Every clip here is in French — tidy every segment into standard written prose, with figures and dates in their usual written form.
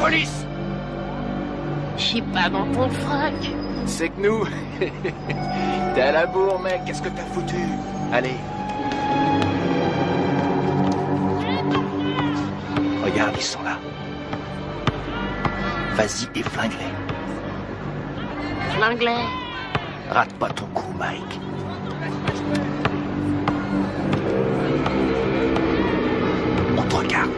police! Je suis pas dans ton frac. C'est que nous... T'es à la bourre, mec, qu'est-ce que t'as foutu? Allez. Regarde, ils sont là. Vas-y et flingue-les. Flingue-les. Rate pas ton coup, Mike. On te regarde.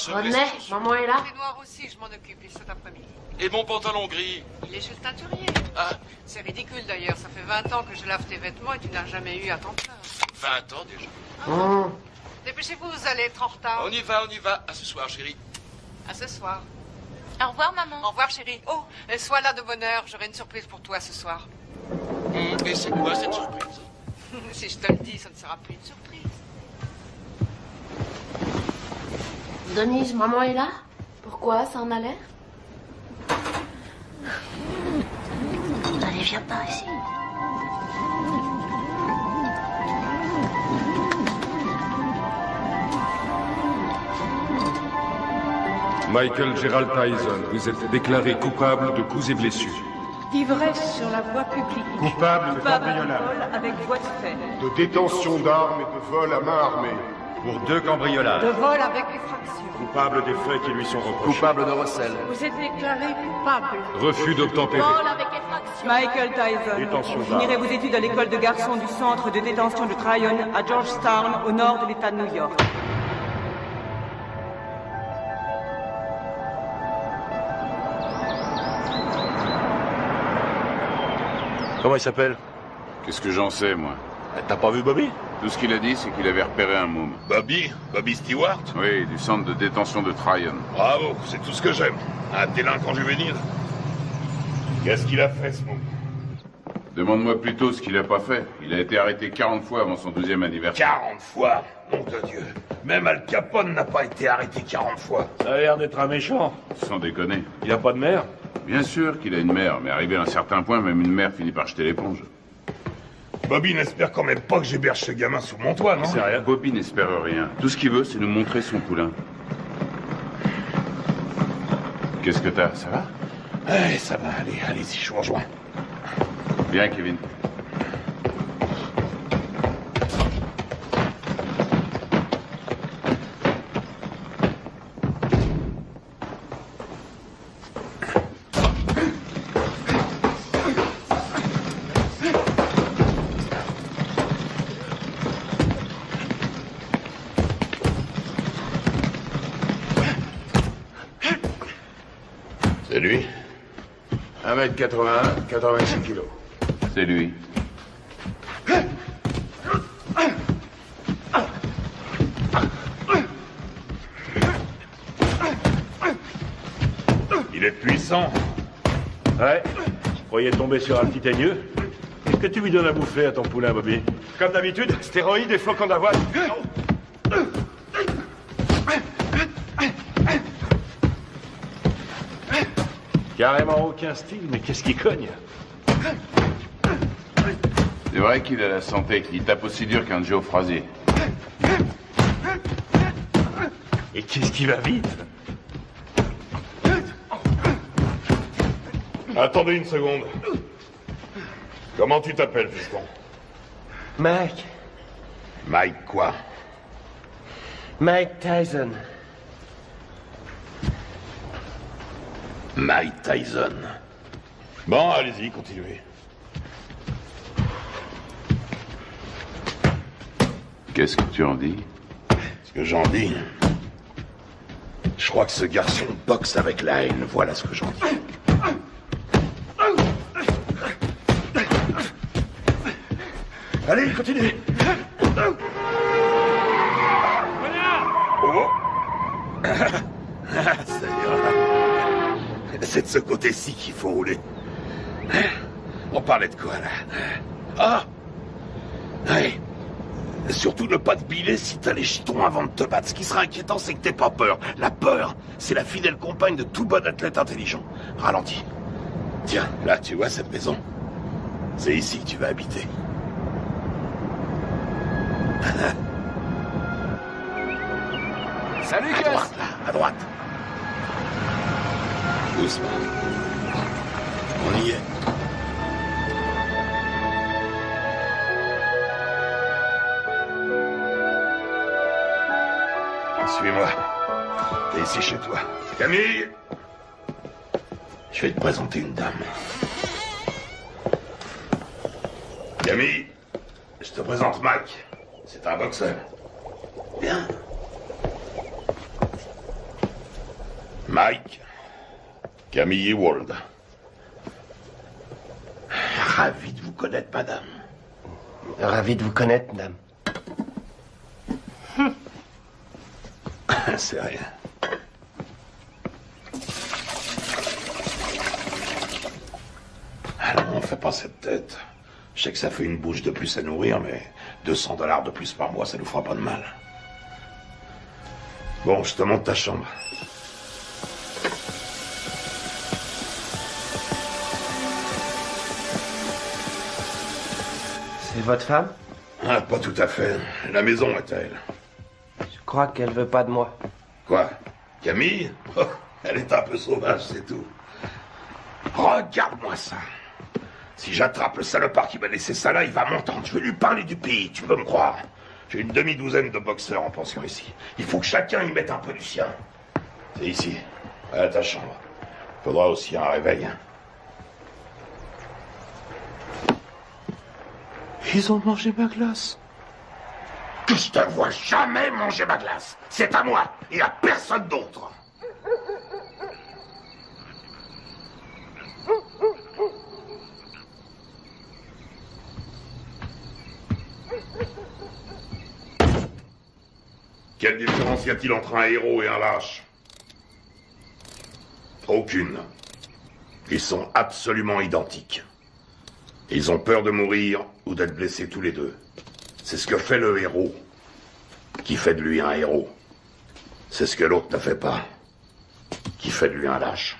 René, maman est là. Les noirs aussi, je m'en occupe, cet après-midi. Et mon pantalon gris? Il est chez le teinturier. Ah. C'est ridicule d'ailleurs, ça fait 20 ans que je lave tes vêtements et tu n'as jamais eu à t'en plaindre. 20 ans déjà. Dépêchez-vous, vous allez être en retard. On y va, on y va. À ce soir, chérie. À ce soir. Au revoir, maman. Au revoir, chérie. Oh, sois là de bonne heure, j'aurai une surprise pour toi ce soir. Et c'est quoi cette surprise? Si je te le dis, ça ne sera plus une surprise. Denise, maman est là? Pourquoi? Ça en a l'air? Allez, viens par ici. Michael Gerald Tyson, vous êtes déclaré coupable de coups et blessures. D'ivresse sur la voie publique. Coupable de cambriolage. Vol avec voie de fait. De détention d'armes et de vol à main armée. Pour 2 cambriolages. De vol avec effraction. Coupable des faits qui lui sont reprochés. Coupable de recel. Vous êtes déclaré coupable. Refus d'obtempérer. Vol avec effraction. Michael Tyson, Détention vous finirez d'armes. vos études à l'école de garçons du centre de détention de Tryon à Georgetown, au nord de l'État de New York. Comment il s'appelle? Qu'est-ce que j'en sais, moi? T'as pas vu Bobby? Tout ce qu'il a dit, c'est qu'il avait repéré un môme. Bobby? Bobby Stewart? Oui, du centre de détention de Tryon. Bravo, c'est tout ce que j'aime. Un délinquant juvénile. Qu'est-ce qu'il a fait, ce môme? Demande-moi plutôt ce qu'il a pas fait. Il a été arrêté 40 fois avant son 12e anniversaire. 40 fois? Nom de Dieu. Même Al Capone n'a pas été arrêté 40 fois. Ça a l'air d'être un méchant. Sans déconner. Il a pas de mère? Bien sûr qu'il a une mère, mais arrivé à un certain point, même une mère finit par jeter l'éponge. Bobby n'espère quand même pas que j'héberge ce gamin sous mon toit, non? C'est rien. Bobby n'espère rien. Tout ce qu'il veut, c'est nous montrer son poulain. Qu'est-ce que t'as? Ça va? Ouais, ça va, allez-y, je vous rejoins. Viens, Kevin. C'est lui? 1m81, 86 kilos. C'est lui. Il est puissant. Ouais. Je croyais tomber sur un petit aigneux. Qu'est-ce que tu lui donnes à bouffer à ton poulain, Bobby? Comme d'habitude, stéroïdes et flocons d'avoine. Carrément aucun style, mais qu'est-ce qui cogne? C'est vrai qu'il a la santé. Il tape aussi dur qu'un Joe Frazier. Et qu'est-ce qui va vite? Attendez une seconde. Comment tu t'appelles, fiston? Mike. Mike quoi? Mike Tyson. Mike Tyson. Bon, allez-y, continuez. Qu'est-ce que tu en dis? Ce que j'en dis... Je crois que ce garçon boxe avec la haine, voilà ce que j'en dis. Allez, continuez. Oh. C'est de ce côté-ci qu'il faut rouler. On parlait de quoi, là? Ah! Ouais. Surtout ne pas te biler si t'as les chitons avant de te battre. Ce qui sera inquiétant, c'est que t'aies pas peur. La peur, c'est la fidèle compagne de tout bon athlète intelligent. Ralentis. Tiens, là, tu vois cette maison? C'est ici que tu vas habiter. Salut, à Gus! droite, là, à droite. Doucement. On y est. Suis-moi. T'es ici chez toi. Camille! Je vais te présenter une dame. Camille, je te présente Mike. C'est un boxeur. Viens. Mike, Camille Ewald. Ravi de vous connaître, madame. Ravi de vous connaître, madame. C'est rien. Alors, on fait pas cette tête. Je sais que ça fait une bouche de plus à nourrir, mais $200 de plus par mois, ça nous fera pas de mal. Bon, je te montre ta chambre. C'est votre femme? Ah, pas tout à fait. La maison est à elle. Je crois qu'elle veut pas de moi. Quoi? Camille? Oh, elle est un peu sauvage, c'est tout. Regarde-moi ça. Si j'attrape le salopard qui m'a laissé ça là, il va m'entendre. Je vais lui parler du pays, tu peux me croire. J'ai une demi-douzaine de boxeurs en pension ici. Il faut que chacun y mette un peu du sien. C'est ici, à ta chambre. Faudra aussi un réveil. Ils ont mangé ma glace. Que je te vois jamais manger ma glace. C'est à moi et à personne d'autre. Quelle différence y a-t-il entre un héros et un lâche? Aucune. Ils sont absolument identiques. Ils ont peur de mourir ou d'être blessés tous les deux. C'est ce que fait le héros, qui fait de lui un héros. C'est ce que l'autre ne fait pas, qui fait de lui un lâche.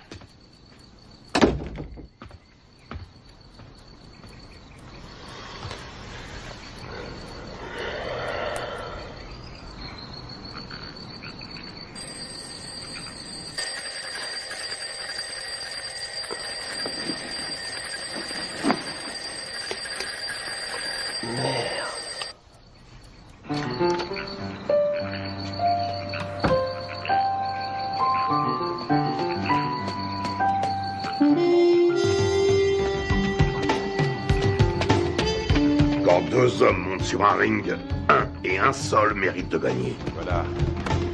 Quand deux hommes montent sur un ring, un et un seul mérite de gagner. Voilà.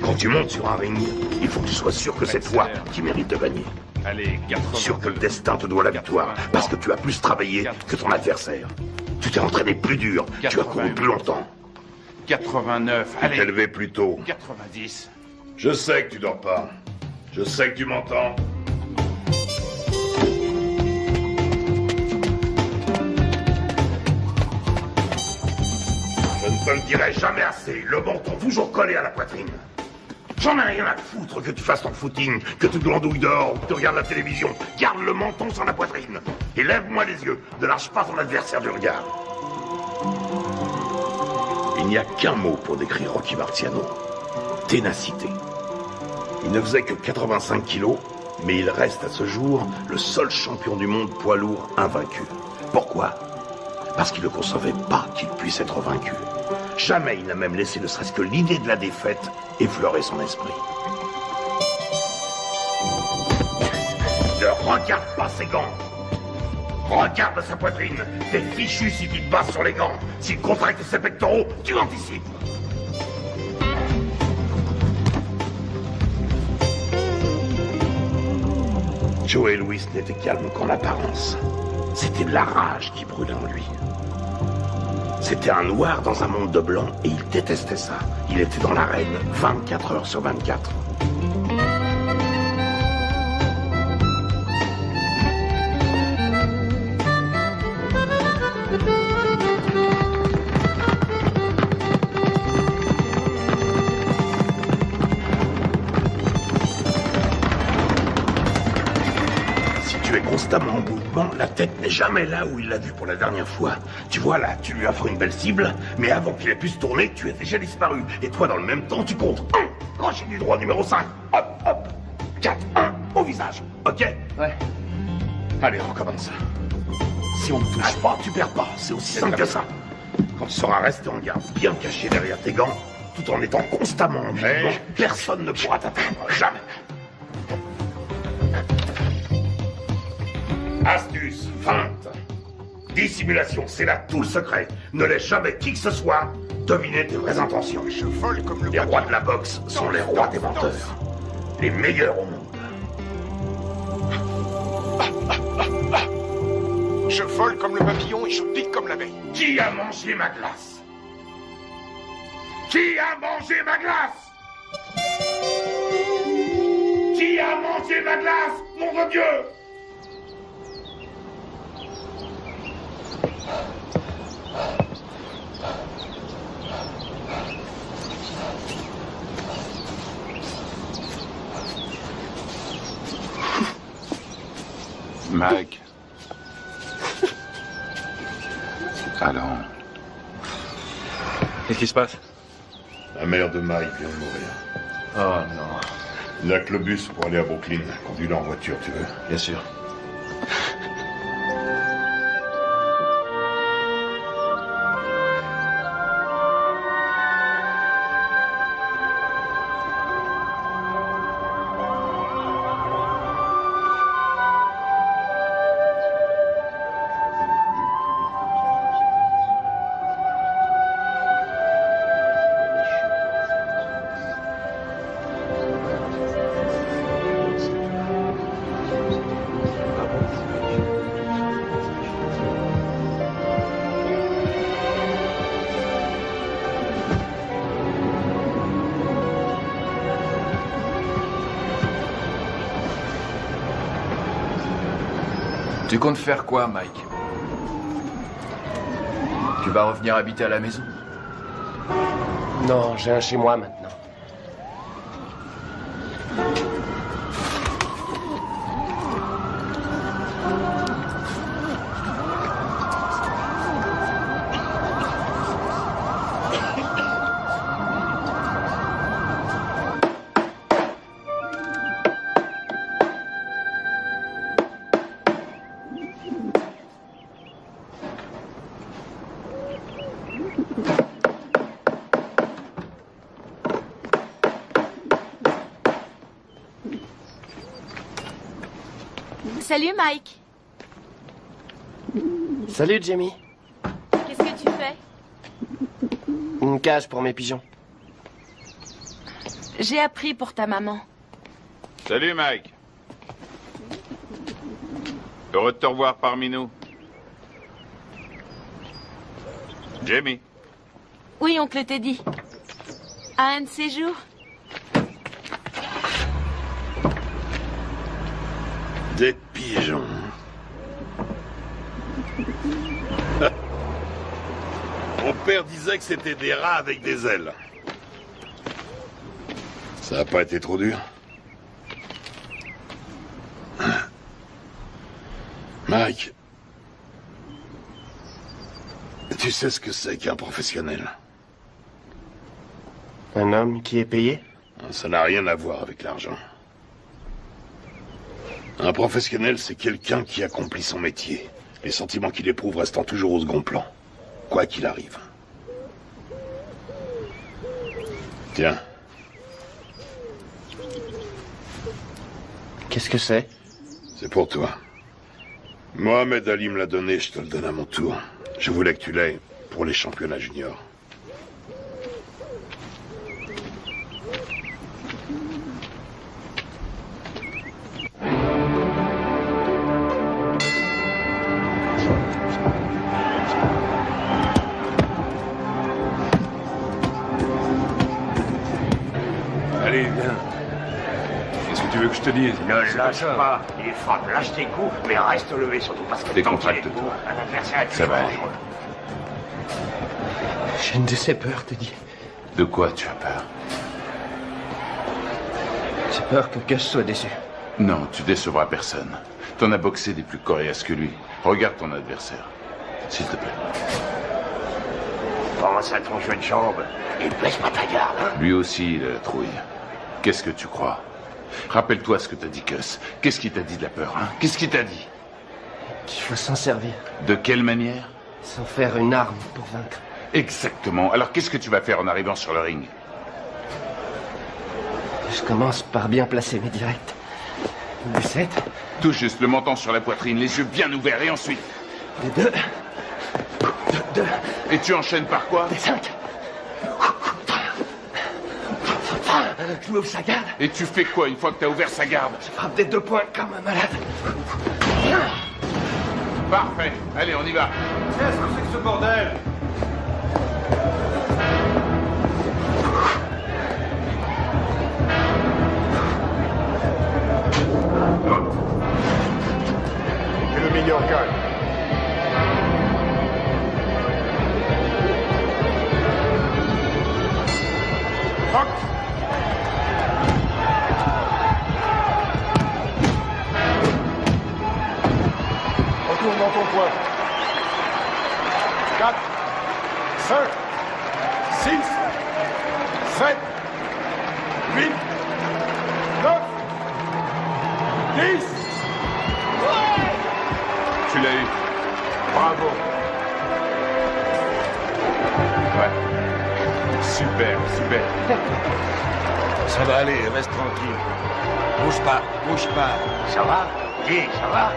Quand tu montes sur un ring, il faut que tu sois sûr que c'est toi qui mérites de gagner. Allez, 80. Sûr que le destin te doit la victoire, parce que tu as plus travaillé que ton adversaire. Tu t'es entraîné plus dur, tu as couru plus longtemps. 89, Tu allez. t'es levé plus tôt. 90. Je sais que tu dors pas. Je sais que tu m'entends. Je ne te le dirai jamais assez. Le menton toujours collé à la poitrine. J'en ai rien à foutre que tu fasses ton footing, que tu glandouilles dehors ou que tu regardes la télévision. Garde le menton sur la poitrine. Et lève-moi les yeux. Ne lâche pas ton adversaire du regard. Il n'y a qu'un mot pour décrire Rocky Marciano. Ténacité. Il ne faisait que 85 kilos, mais il reste à ce jour le seul champion du monde poids lourd invaincu. Pourquoi? Parce qu'il ne concevait pas qu'il puisse être vaincu. Jamais il n'a même laissé ne serait-ce que l'idée de la défaite effleurer son esprit. Ne regarde pas ses gants. Regarde sa poitrine. T'es fichu si tu te bases sur les gants. S'il contracte ses pectoraux, tu anticipes. Joey Louis n'était calme qu'en apparence. C'était de la rage qui brûlait en lui. C'était un noir dans un monde de blanc et il détestait ça. Il était dans l'arène 24 heures sur 24. Constamment en mouvement, la tête n'est jamais là où il l'a vue pour la dernière fois. Tu vois là, tu lui offres une belle cible, mais avant qu'il ait pu se tourner, tu es déjà disparu. Et toi, dans le même temps, tu comptes 1, crochet du droit numéro 5, hop, hop, 4, 1, au visage, ok? Ouais. Allez, recommence. Si on ne touche pas, tu perds pas, c'est aussi simple que ça. Quand tu seras resté en garde, bien caché derrière tes gants, tout en étant constamment en mouvement, personne ne pourra t'atteindre, jamais. Astuce, feinte, dissimulation, c'est là tout le secret. Ne laisse jamais qui que ce soit deviner tes vraies intentions. Je vole comme le Les rois de la boxe sont les rois des menteurs. Les meilleurs au monde. Je vole comme le papillon et je pique comme l'abeille. Qui a mangé ma glace? Qui a mangé ma glace? Qui a mangé ma glace? Mon Dieu! Mike. Allons. Qu'est-ce qui se passe? La mère de Mike vient de mourir. Oh non. Il n'y a que le bus pour aller à Brooklyn. Conduis-le en voiture, tu veux? Bien sûr. Tu comptes faire quoi, Mike? Tu vas revenir habiter à la maison? Non, j'ai un chez moi maintenant. Salut Mike. Salut Jamie. Qu'est-ce que tu fais? Une cage pour mes pigeons. J'ai appris pour ta maman. Salut, Mike. Heureux de te revoir parmi nous. Jamie. Oui, oncle Teddy. À un de ces jours? Des pigeons. Mon père disait que c'était des rats avec des ailes. Ça n'a pas été trop dur. Mike, Tu sais ce que c'est qu'un professionnel? Un homme qui est payé? Ça n'a rien à voir avec l'argent. Un professionnel, c'est quelqu'un qui accomplit son métier. Les sentiments qu'il éprouve restant toujours au second plan. Quoi qu'il arrive. Tiens. Qu'est-ce que c'est? C'est pour toi. Mohamed Ali me l'a donné, je te le donne à mon tour. Je voulais que tu l'aies pour les championnats juniors. Allez, viens. Qu'est-ce que tu veux que je te dise? Ne lâche pas. Il frappe, lâche tes coups, mais reste levé surtout parce que Décontracte-toi. un adversaire est Ça va aller. dangereux. J'ai une de ces peurs, te dis. De quoi tu as peur? J'ai peur que Gus soit déçu. Non, tu décevras personne. T'en as boxé des plus coriaces que lui. Regarde ton adversaire. S'il te plaît. Pense à ton jeu de jambes et baisse pas ta garde. Hein? Lui aussi, il a la trouille. Qu'est-ce que tu crois? Rappelle-toi ce que t'as dit, Gus. Qu'est-ce qu'il t'a dit de la peur, hein? Qu'est-ce qu'il t'a dit? Qu'il faut s'en servir. De quelle manière? Sans faire une arme pour vaincre. Exactement. Alors qu'est-ce que tu vas faire en arrivant sur le ring? Je commence par bien placer mes directs. Des 7. Tout juste le menton sur la poitrine, les yeux bien ouverts, et ensuite? Des 2. Et tu enchaînes par quoi? Des 5. Je m'ouvre sa garde. Et tu fais quoi une fois que t'as ouvert sa garde? Je frappe des 2 points comme un malade. Parfait. Allez, on y va. Qu'est-ce que c'est que ce bordel? Et le meilleur gagne. Retourne dans ton coin. 4, 5, 6, 7, 8, 9, 10. Tu l'as eu. Bravo. Ouais. Super, super. Ça va aller, reste tranquille. Bouge pas, bouge pas. Ça va? Dis, ça va?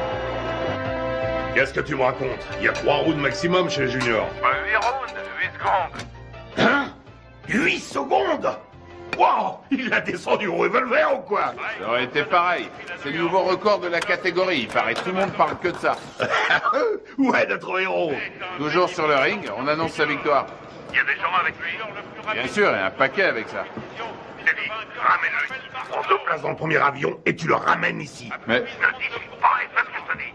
Qu'est-ce que tu me racontes? Il y a 3 rounds maximum chez les juniors. 8 rounds, 8 secondes. Hein? 8 secondes? Wow! Il a descendu au revolver ou quoi? Ça aurait été pareil. C'est le nouveau record de la catégorie. Il paraît tout le monde parle que de ça. Ouais, notre héros. Toujours sur le ring, on annonce sa victoire. Il y a des gens avec lui. Bien sûr, et un paquet avec ça. Teddy, ramène-le ici. On te place dans le premier avion et tu le ramènes ici. Mais Ne discute pas et fais ce que je te dis.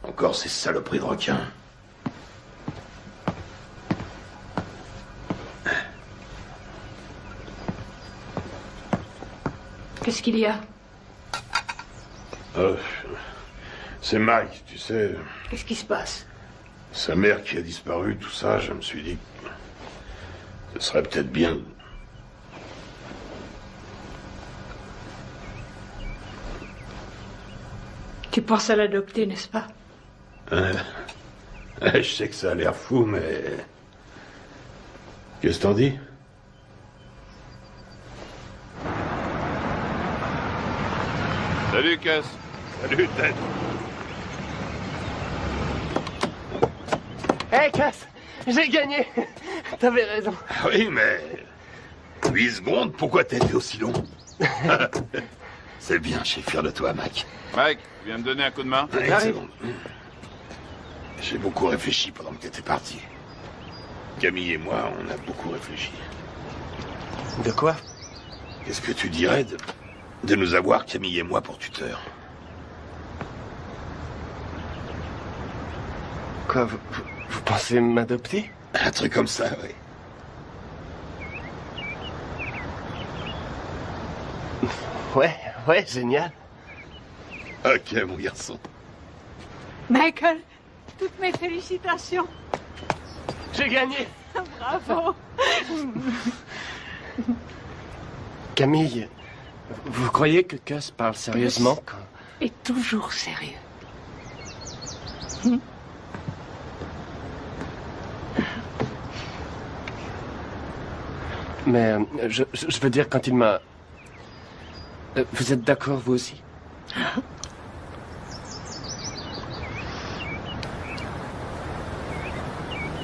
Encore ces saloperies de requins. Qu'est-ce qu'il y a? C'est Mike, tu sais. Qu'est-ce qui se passe? Sa mère qui a disparu, tout ça, je me suis dit que ce serait peut-être bien. Tu penses à l'adopter, n'est-ce pas? Je sais que ça a l'air fou, mais... Qu'est-ce que t'en dis? salut, Cass. Salut, Ted. Hey, Cass! J'ai gagné! T'avais raison. Ah oui, mais... 8 secondes, pourquoi t'as été aussi long? C'est bien, je suis fier de toi, Mac. Mike, tu viens me donner un coup de main? Ouais, c'est bon. J'ai beaucoup réfléchi pendant que t'étais parti. Camille et moi, on a beaucoup réfléchi. De quoi? Qu'est-ce que tu dirais de nous avoir, Camille et moi, pour tuteurs? Quoi, vous pensez m'adopter? Un truc comme ça, oui. Ouais, génial. Ok, mon garçon. Michael, Toutes mes félicitations. J'ai gagné. Bravo. Camille, vous croyez que Gus parle sérieusement quand... Et toujours sérieux. Mais je veux dire, quand il m'a... vous êtes d'accord, vous aussi?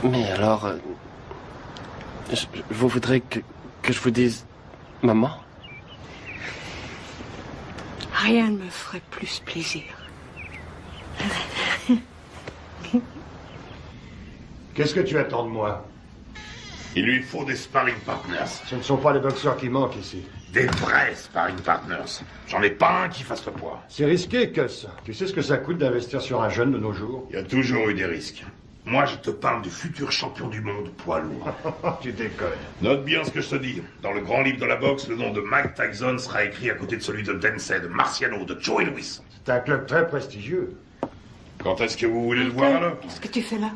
Mais alors... vous voudrez que je vous dise... Maman? Rien ne me ferait plus plaisir. Qu'est-ce que tu attends de moi? Il lui faut des sparring partners. Ce ne sont pas les boxeurs qui manquent ici. Des vrais sparring partners. J'en ai pas un qui fasse le poids. C'est risqué, Gus. Tu sais ce que ça coûte d'investir sur un jeune de nos jours? Il y a toujours eu des risques. Moi, je te parle du futur champion du monde poids lourd. Tu déconnes. Note bien ce que je te dis. Dans le grand livre de la boxe, le nom de Mike Tyson sera écrit à côté de celui de Dempsey, de Marciano, de Joey Louis. C'est un club très prestigieux. Quand est-ce que vous voulez le voir alors? Qu'est-ce que tu fais là?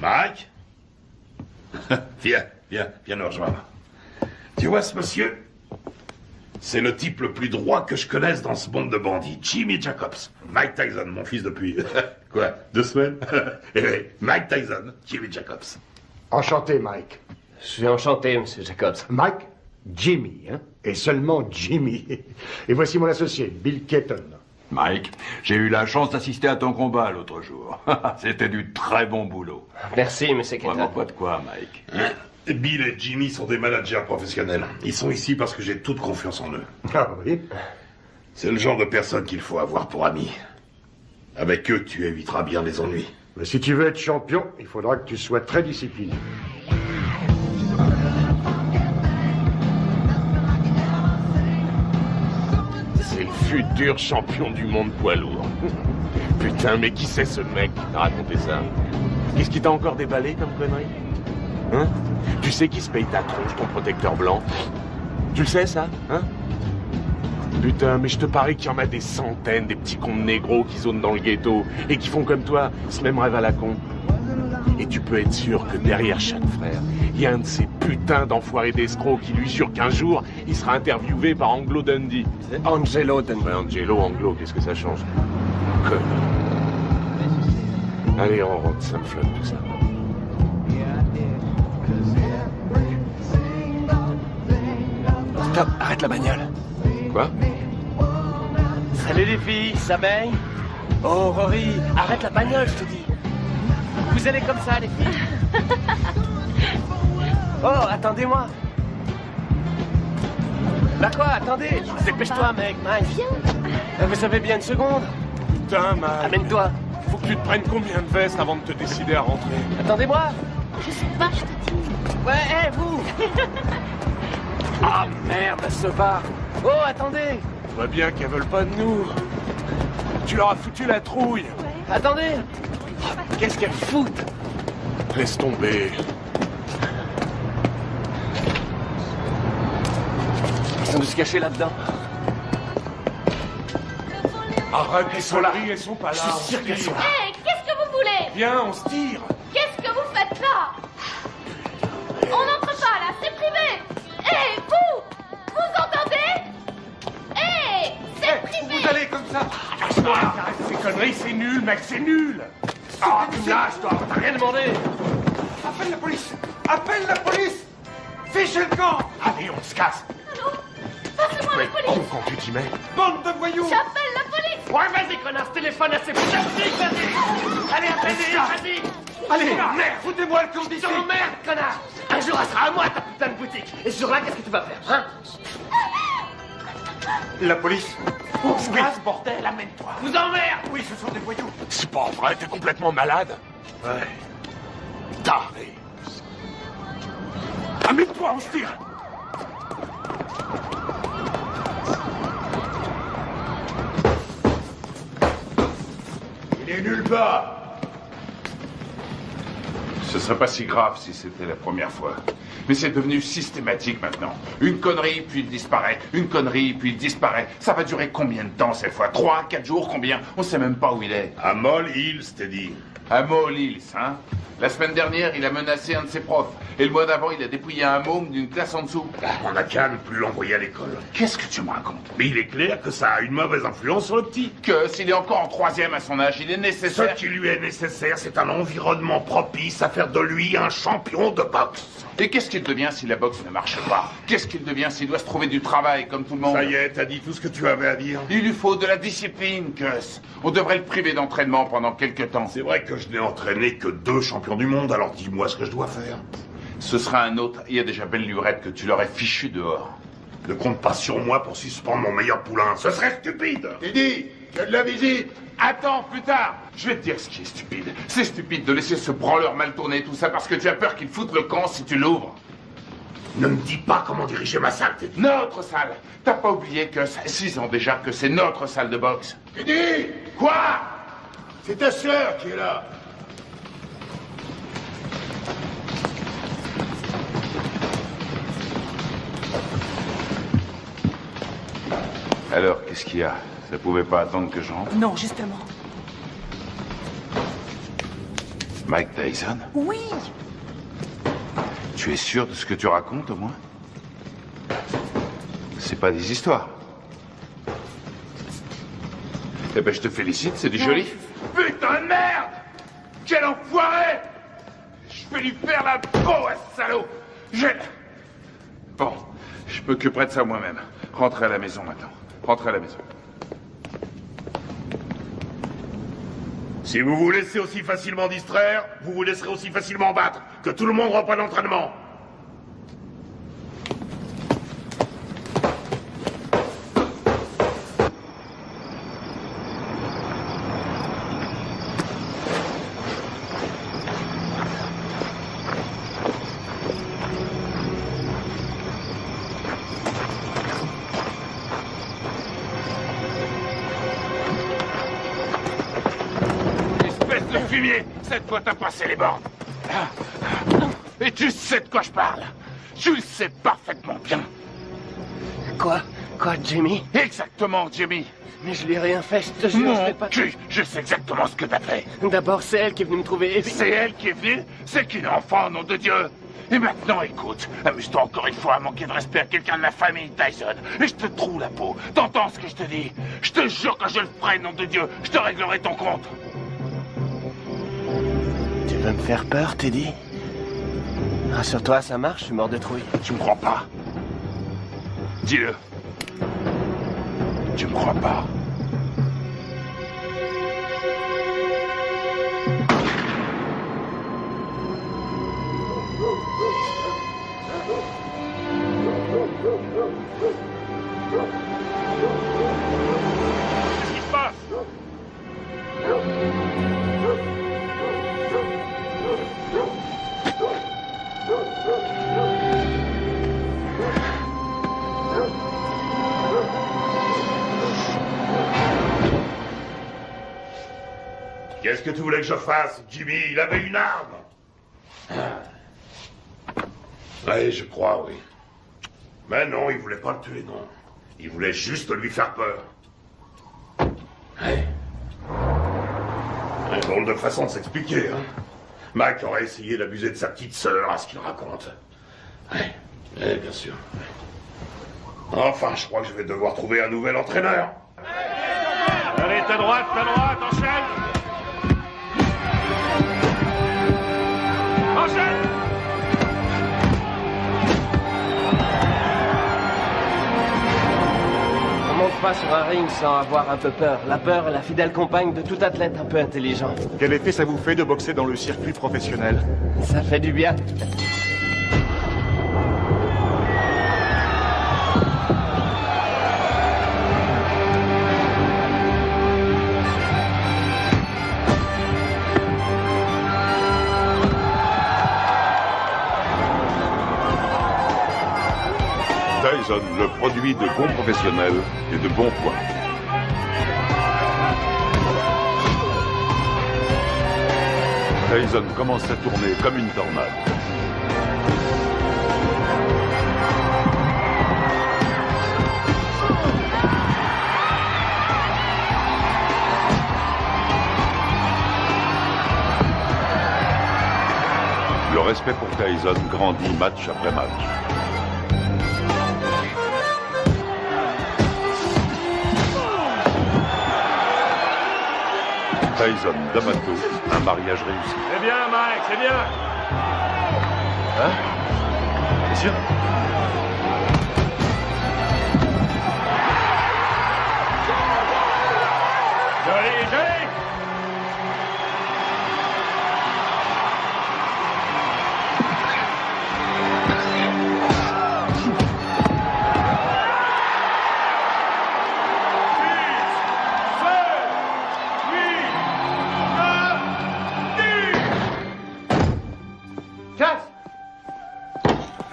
Mike? Viens nous rejoindre. Tu vois ce monsieur? C'est le type le plus droit que je connaisse dans ce monde de bandits. Jimmy Jacobs. Mike Tyson, mon fils depuis... quoi? 2 semaines? Eh oui, Mike Tyson, Jimmy Jacobs. Enchanté, Mike. Je suis enchanté, Monsieur Jacobs. Mike, Jimmy, hein? Et seulement Jimmy. Et voici mon associé, Bill Keaton. Mike, j'ai eu la chance d'assister à ton combat l'autre jour. C'était du très bon boulot. Merci, Monsieur Keaton. Vraiment pas de quoi, Mike. Hein? Bill et Jimmy sont des managers professionnels. Ils sont ici parce que j'ai toute confiance en eux. Ah oui? C'est le genre de personne qu'il faut avoir pour ami. Avec eux, tu éviteras bien les ennuis. Mais si tu veux être champion, il faudra que tu sois très discipliné. C'est le futur champion du monde poids lourd. Putain, mais qui c'est ce mec qui t'a raconté ça? Qu'est-ce qui t'a encore déballé comme connerie? Hein? Tu sais qui se paye ta tronche, ton protecteur blanc? Tu le sais, ça? Hein? Putain, mais je te parie qu'il y en a des centaines, des petits cons de négros qui zonent dans le ghetto et qui font comme toi ce même rêve à la con. Et tu peux être sûr que derrière chaque frère, il y a un de ces putains d'enfoirés d'escrocs qui lui jure qu'un jour, il sera interviewé par Anglo Dundee. Angelo Dundee. Ouais, Angelo, Anglo, qu'est-ce que ça change? Connard. Allez, on rentre, ça me flotte tout ça. Stop, arrête la bagnole. Quoi? Salut les filles, ça baigne? Oh Rory, arrête la bagnole, je te dis. Vous allez comme ça, les filles? Oh, attendez-moi. Bah quoi, attendez. Dépêche-toi, mec, Mike. Viens. Vous avez bien une seconde? Putain, Mike. Amène-toi. Faut que tu te prennes combien de vestes avant de te décider à rentrer? Attendez-moi. Je sais pas, je te dis. Ouais, hé, vous. Ah merde, ce bar. Oh, attendez. Je vois bien qu'elles veulent pas de nous. Tu leur as foutu la trouille. Ouais. Attendez. Oh, qu'est-ce qu'elles foutent? Laisse tomber. Ils sont de se cacher là-dedans. Arrête, elles sont là. Elles sont pas là. Je suis sûr qu'elles sont là. Hé, qu'est-ce que vous voulez? Viens, on se tire. Qu'est-ce que vous faites là? On n'entre pas là, c'est privé. Hé, vous entendez? Hé, c'est privé. Vous allez comme ça. Arrête ces conneries, c'est nul, mec, c'est nul. Ah, tu me lâches, toi, t'as rien demandé. Appelle la police. Appelle la police. Fichez le camp. Allez, on se casse. Allô? Passez-moi la police. Con quand tu t'y mets. Bande de voyous. J'appelle la police. Ouais, vas-y, connasse, téléphone à ces putains de flics, vas-y. Allez, appelle-les, vas-y. Allez, merde, foutez-moi le camp d'ici. Je t'emmerde, connard. Un jour, elle sera à moi, ta putain de boutique. Et ce jour-là, qu'est-ce que tu vas faire, hein? La police. On se casse, bordel, amène-toi. Vous emmerde. Oui, ce sont des voyous. C'est pas vrai, t'es complètement malade. Ouais. Taré. Amène-toi, on se tire. Il est nulle part. Ce serait pas si grave si c'était la première fois. Mais c'est devenu systématique maintenant. Une connerie, puis il disparaît. Une connerie, puis il disparaît. Ça va durer combien de temps cette fois? 3, 4 jours, combien? On sait même pas où il est. À Moll Hills, t'es dit. À Moll Hills, hein? La semaine dernière, il a menacé un de ses profs. Et le mois d'avant, il a dépouillé un môme d'une classe en dessous. On n'a qu'à ne plus l'envoyer à l'école. Qu'est-ce que tu me racontes? Mais il est clair que ça a une mauvaise influence sur le petit. Que s'il est encore en 3e à son âge, il est nécessaire... Ce qui lui est nécessaire, c'est un environnement propice à faire de lui un champion de boxe. Et qu'est-ce qu'il devient si la boxe ne marche pas? Qu'est-ce qu'il devient s'il doit se trouver du travail, comme tout le monde? Ça y est, t'as dit tout ce que tu avais à dire. Il lui faut de la discipline, Gus. On devrait le priver d'entraînement pendant quelques temps. C'est vrai que je n'ai entraîné que 2 champions du monde, alors dis-moi ce que je dois faire. Ce sera un autre. Il y a déjà belle lurette que tu l'aurais fichu dehors. Ne compte pas sur moi pour suspendre mon meilleur poulain. Ce serait stupide. Teddy, tu as de la visite. Attends, plus tard. Je vais te dire ce qui est stupide. C'est stupide de laisser ce branleur mal tourner, tout ça parce que tu as peur qu'il foute le camp si tu l'ouvres. Ne me dis pas comment diriger ma salle, Teddy. Notre salle. T'as pas oublié que ça fait 6 ans déjà que c'est notre salle de boxe. Teddy! Quoi? C'est ta sœur qui est là. Alors, qu'est-ce qu'il y a? Ça pouvait pas attendre que je rentre? Non, justement. Mike Tyson? Oui. Tu es sûr de ce que tu racontes, au moins? C'est pas des histoires. Eh ben, je te félicite, c'est du joli. Putain de merde! Quel enfoiré! Je vais lui faire la peau à ce salaud! Bon, je m'occuperai de ça moi-même. Rentrez à la maison maintenant. Rentrez à la maison. Si vous vous laissez aussi facilement distraire, vous vous laisserez aussi facilement battre. Que tout le monde reprenne l'entraînement. Cette fois, t'as passé les bornes. Et tu sais de quoi je parle. Tu le sais parfaitement bien. Quoi, Jimmy? Exactement, Jimmy. Mais je lui ai rien fait, je te jure, je l'ai pas... Je sais exactement ce que t'as fait. D'abord, c'est elle qui est venue me trouver. C'est elle qui est venue? C'est qui l'enfant, nom de Dieu? Et maintenant, écoute, amuse-toi encore une fois à manquer de respect à quelqu'un de la famille Tyson. Et je te troue la peau. T'entends ce que je te dis? Je te jure que je le ferai, nom de Dieu. Je te réglerai ton compte. Tu veux me faire peur, Teddy? Rassure-toi, ça marche, je suis mort de trouille. Tu me crois pas? Dis-le. Tu me crois pas? Qu'est-ce qui se passe? Qu'est-ce que tu voulais que je fasse, Jimmy? Il avait une arme. Oui, je crois, oui. Mais non, il voulait pas le tuer, non. Il voulait juste lui faire peur. Ouais. Un drôle de façon de s'expliquer, hein. Mac aurait essayé d'abuser de sa petite sœur, à ce qu'il raconte. Ouais, bien sûr. Enfin, je crois que je vais devoir trouver un nouvel entraîneur. Allez, ta droite, enchaîne! Enchaîne! On monte pas sur un ring sans avoir un peu peur. La peur est la fidèle compagne de tout athlète un peu intelligent. Quel effet ça vous fait de boxer dans le circuit professionnel? Ça fait du bien. Tyson, le produit de bons professionnels et de bons points. Tyson commence à tourner comme une tornade. Le respect pour Tyson grandit match après match. Tyson, D'Amato, un mariage réussi. C'est bien, Mike, c'est bien. Hein? Bien sûr. Joli, joli.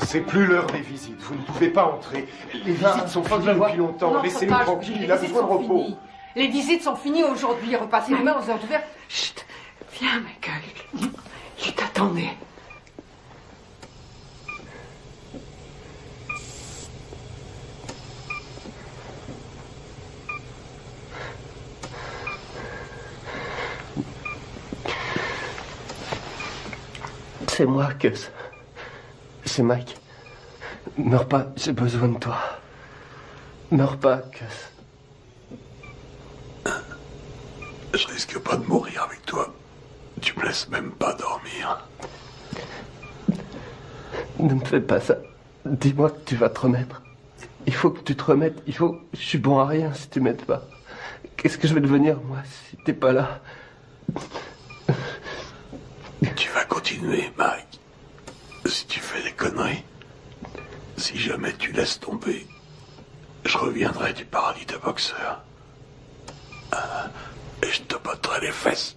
C'est plus l'heure des visites. Vous ne pouvez pas entrer. Les visites sont finies depuis longtemps. Laissez-nous tranquille. Il a besoin de repos. Les visites sont finies aujourd'hui. Repassez demain aux heures d'ouverture. Chut. Viens, Michael. Il t'attendait. C'est moi, Gus. C'est Mike. Meurs pas, j'ai besoin de toi. Meurs pas, Gus. Je risque pas de mourir avec toi. Tu me laisses même pas dormir. Ne me fais pas ça. Dis-moi que tu vas te remettre. Il faut que tu te remettes. Je suis bon à rien si tu m'aides pas. Qu'est-ce que je vais devenir, moi, si t'es pas là? Tu vas continuer, Mike. Si tu fais des conneries, si jamais tu laisses tomber, je reviendrai du paradis de boxeur. Et je te botterai les fesses.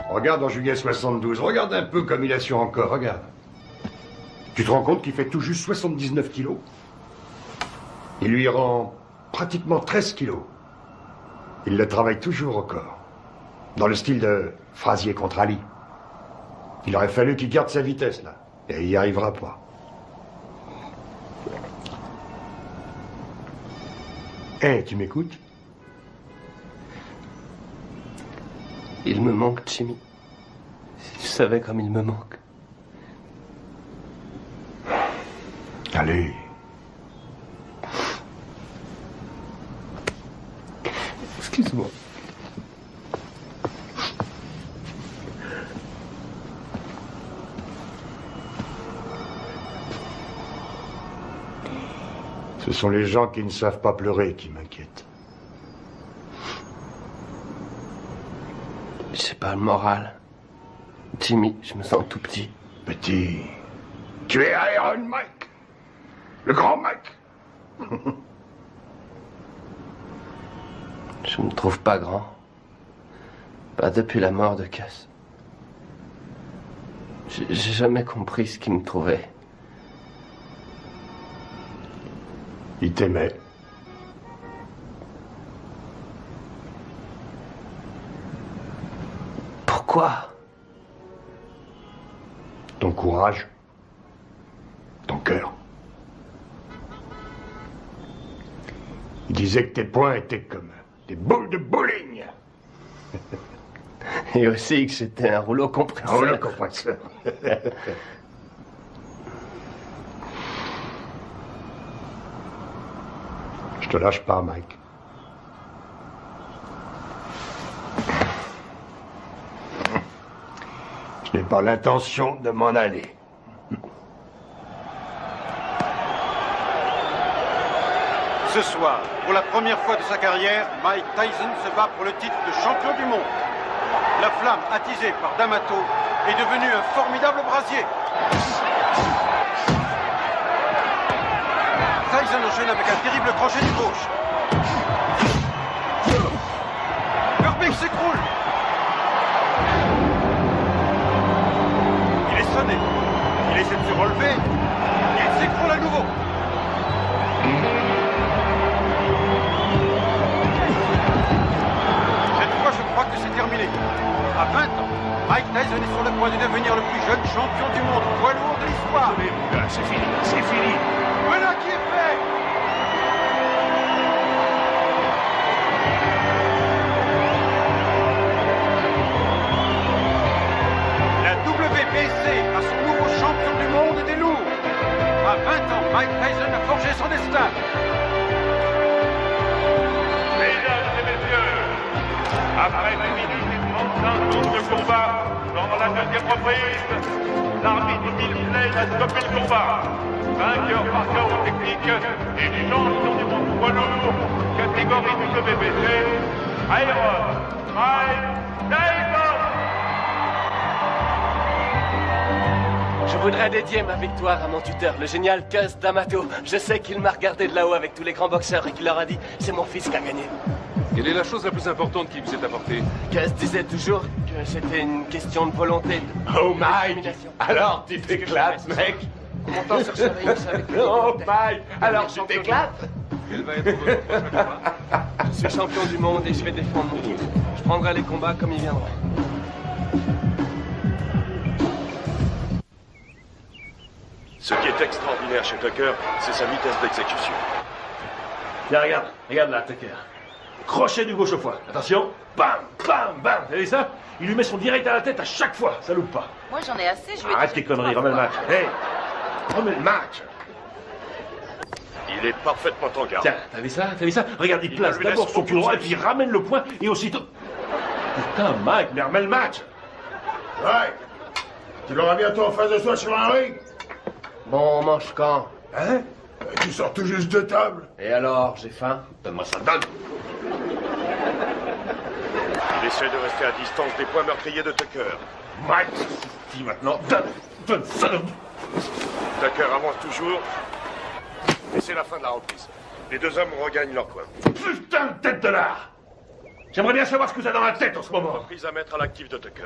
Regarde en juillet 72, regarde un peu comme il a su encore, regarde. Tu te rends compte qu'il fait tout juste 79 kilos? Il lui rend pratiquement 13 kilos. Il le travaille toujours au corps. Dans le style de Frazier contre Ali. Il aurait fallu qu'il garde sa vitesse, là. Et il n'y arrivera pas. Hé, tu m'écoutes? Il me manque, Jimmy. Si tu savais comme il me manque. Allez. Excuse-moi. Ce sont les gens qui ne savent pas pleurer qui m'inquiètent. J'ai pas le moral. Jimmy, je me sens tout petit. Petit. Tu es Iron Mike. Le grand Mike. Je me trouve pas grand. Pas depuis la mort de Cass. J'ai jamais compris ce qui me trouvait. Il t'aimait. Quoi? Ton courage. Ton cœur. Il disait que tes poings étaient comme des boules de bowling. Et aussi que c'était un rouleau compresseur. Un rouleau compresseur. Je te lâche pas, Mike. Je n'ai pas l'intention de m'en aller. Ce soir, pour la première fois de sa carrière, Mike Tyson se bat pour le titre de champion du monde. La flamme attisée par D'Amato est devenue un formidable brasier. Tyson enchaîne avec un terrible crochet du gauche. Herbig s'écroule. Il est sonné. Il essaie de se relever. Il s'écroule à nouveau. Cette fois, je crois que c'est terminé. À 20 ans, Mike Tyson est sur le point de devenir le plus jeune champion du monde poids lourd de l'histoire. Mais mon gars, c'est fini, c'est fini. Voilà qui est fait. La WBC a son nouveau champion du monde des lourds. À 20 ans, Mike Tyson a forgé son destin. Mesdames et messieurs, après 1 minute et 35 secondes de combat, dans la deuxième reprise, l'arbitre Bill Blaine a stoppé le combat. Vainqueur par chaos technique et champion du monde poids lourd, catégorie du WBC, Iron Mike Tyson. Je voudrais dédier ma victoire à mon tuteur, le génial Cus D'Amato. Je sais qu'il m'a regardé de là-haut avec tous les grands boxeurs et qu'il leur a dit « C'est mon fils qui a gagné ». Quelle est la chose la plus importante qui vous est apportée? Cus disait toujours que c'était une question de volonté. Oh Mike, alors tu t'éclates, mec. Montant sur ce ring, je savais que... Oh Mike, alors tu t'éclates. Quel va être votre prochain combat? Je suis champion du monde et je vais défendre mon titre. Je prendrai les combats comme ils viendront. Ce qui est extraordinaire chez Tucker, c'est sa vitesse d'exécution. Tiens, regarde là, Tucker. Crochet du gauche au foie. Attention, bam, bam, bam. Vous avez ça? Il lui met son direct à la tête à chaque fois, ça loupe pas. Moi j'en ai assez, je vais... Arrête tes conneries, remets le match. Hey, remets le match. Il est parfaitement en garde. Tiens, t'as vu ça? Regarde, il place d'abord son pied droit et puis il ramène le poing et aussitôt... Putain, Mike, mais remets le match. Ouais. Tu l'auras bientôt en face de toi sur un ring. Bon, on mange quand? Hein? Tu sors tout juste de table. Et alors, j'ai faim? Donne-moi ça, donne. Il essaie de rester à distance des points meurtriers de Tucker. Mike, dis maintenant, donne ça. Tucker avance toujours. Et c'est la fin de la reprise. Les deux hommes regagnent leur coin. Putain de tête de l'art. J'aimerais bien savoir ce que tu as dans la tête en ce moment. Reprise à mettre à l'actif de Tucker.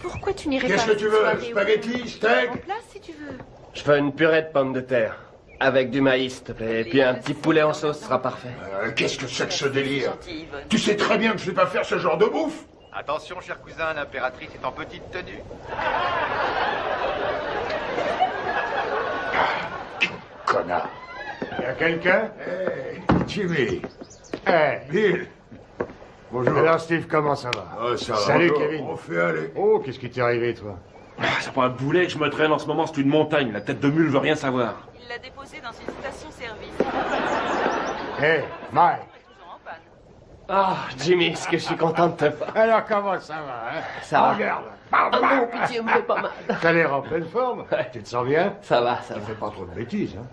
Pourquoi tu n'irais pas... Qu'est-ce que tu veux? Spaghetti, steak? En place si tu veux. Je veux une purée de pommes de terre. Avec du maïs, s'il te plaît. Et puis un petit poulet en sauce sera parfait. Qu'est-ce que c'est que ce délire? Tu sais très bien que je sais pas faire ce genre de bouffe. Attention, cher cousin, l'impératrice est en petite tenue. Connard. Y'a quelqu'un? Hey, Jimmy. Hey, Bill. Bonjour. Alors, Steve, comment ça va? Ça va. Salut, Kevin. On fait aller. Oh, qu'est-ce qui t'est arrivé, toi? C'est pas un boulet que je me traîne en ce moment, c'est une montagne. La tête de mule veut rien savoir. Il l'a déposé dans une station-service. Hey, Mike. Ah, Jimmy, est-ce que je suis content de te voir? Alors, comment ça va, hein? Ça va. Regarde. Ah non, pitié, me fais pas mal. T'as l'air en pleine forme. Tu te sens bien? Ça va, ça va. Fais pas trop de bêtises, hein?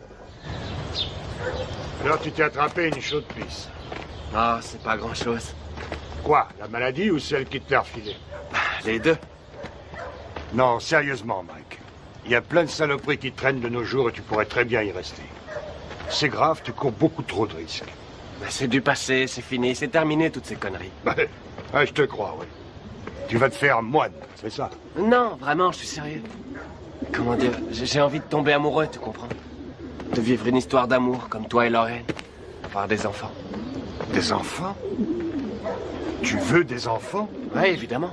Alors, tu t'es attrapé une chaude pisse. Ah, c'est pas grand-chose. Quoi? La maladie ou celle qui te l'a refilée? Les deux. Non, sérieusement, Mike. Il y a plein de saloperies qui traînent de nos jours et tu pourrais très bien y rester. C'est grave, tu cours beaucoup trop de risques. Ben, c'est du passé, c'est fini, c'est terminé toutes ces conneries. Ouais, je te crois, oui. Tu vas te faire moine, c'est ça? Non, vraiment, je suis sérieux. Comment dire, j'ai envie de tomber amoureux, tu comprends? De vivre une histoire d'amour, comme toi et Lorraine. Avoir des enfants. Des enfants? Tu veux des enfants? Oui, évidemment.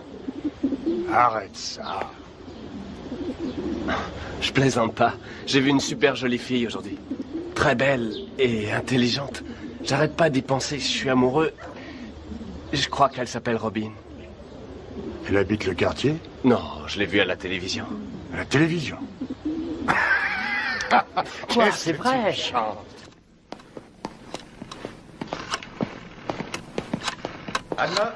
Arrête ça. Je plaisante pas. J'ai vu une super jolie fille aujourd'hui. Très belle et intelligente. J'arrête pas d'y penser, je suis amoureux. Je crois qu'elle s'appelle Robin. Elle habite le quartier? Non, je l'ai vue à la télévision. À la télévision? Quoi, c'est vrai. Anna?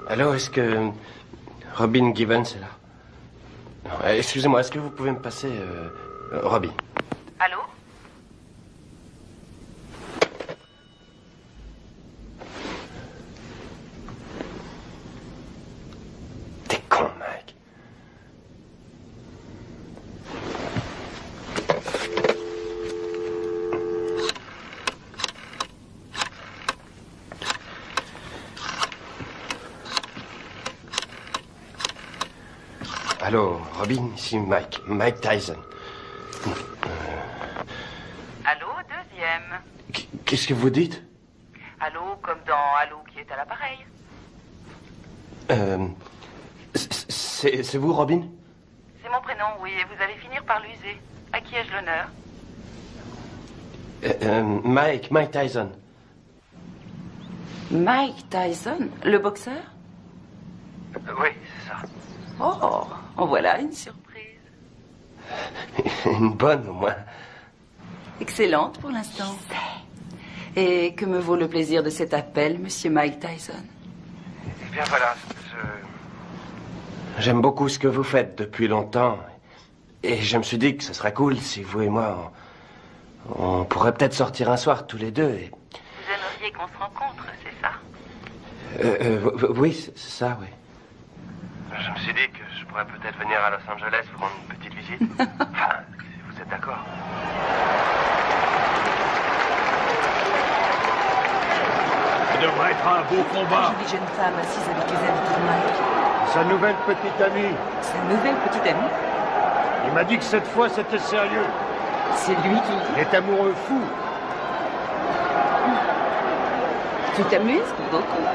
Allô, est-ce que Robin Givens est là? Non, excusez-moi, est-ce que vous pouvez me passer Robin? Allô? T'es con, mec. Allô, Robin, ici Mike Tyson. Allô, deuxième. Qu'est-ce que vous dites? Allô, comme dans Allô qui est à l'appareil. C'est vous, Robin? C'est mon prénom, oui, et vous allez finir par l'user. À qui ai-je l'honneur? Mike Tyson. Mike Tyson, le boxeur? Oui, c'est ça. Oh, en voilà une surprise. Une bonne, au moins. Excellente pour l'instant. Et que me vaut le plaisir de cet appel, monsieur Mike Tyson? Eh bien, voilà, J'aime beaucoup ce que vous faites depuis longtemps. Et je me suis dit que ce serait cool si vous et moi, on pourrait peut-être sortir un soir tous les deux. Et... Vous aimeriez qu'on se rencontre, c'est ça? Oui, c'est ça, oui. Je me suis dit que je pourrais peut-être venir à Los Angeles vous rendre une petite visite. Enfin, si vous êtes d'accord. Ça devrait être un beau combat. Une jeune femme assise avec les habits de Mike. Sa nouvelle petite amie. Sa nouvelle petite amie? Il m'a dit que cette fois c'était sérieux. C'est lui qui... Il est amoureux fou. Tu t'amuses beaucoup?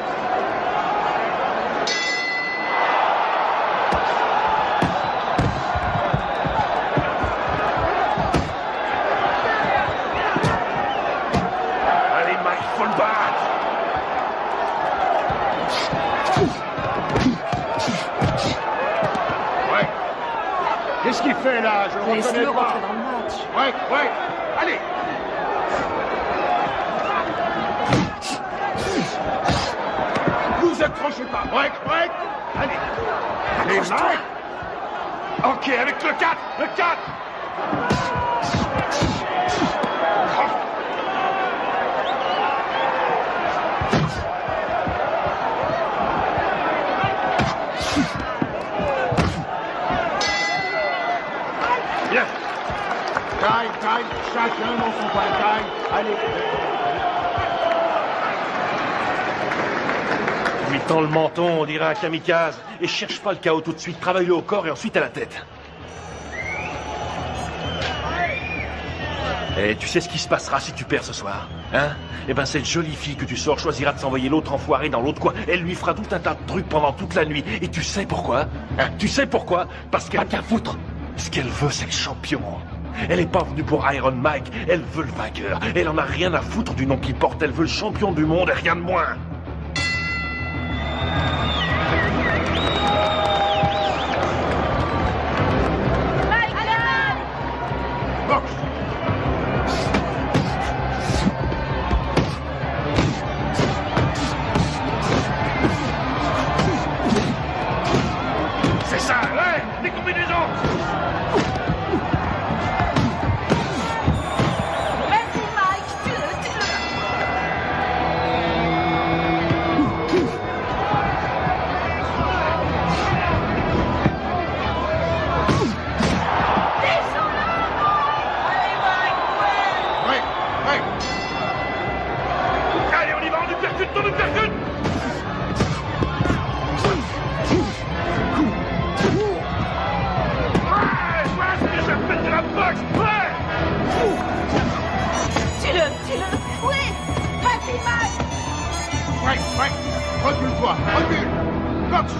Allez, Mike, faut le battre. Ouais. Qu'est-ce qu'il fait là? Je le reconnais Laisse-le pas. rentrer dans le match. Ouais. Allez. Vous accrochez pas. Ouais. Allez. Allez, Mike. Ok, avec le 4. Le 4. Bien. Time. Chacun dans son coin. Time. Allez. Lui tend le menton, on dirait un kamikaze. Et cherche pas le chaos tout de suite. Travaille-le au corps et ensuite à la tête. Et tu sais ce qui se passera si tu perds ce soir, hein? Eh ben, cette jolie fille que tu sors choisira de s'envoyer l'autre enfoiré dans l'autre coin. Elle lui fera tout un tas de trucs pendant toute la nuit. Et tu sais pourquoi? Hein? Tu sais pourquoi? Parce qu'elle... Pas qu'à foutre. Ce qu'elle veut, c'est le champion. Elle est pas venue pour Iron Mike. Elle veut le vainqueur. Elle en a rien à foutre du nom qu'il porte. Elle veut le champion du monde et rien de moins. C'est ça, ouais. Des combinaisons. Vas-y, Mike, tue-le. Ouais. Allez, on y va, on nous percute. Voilà ce que j'appelle de la boxe. Ouais. Tue-le. Oui, vas-y, Mike. Ouais, recule-toi, recule. Cox.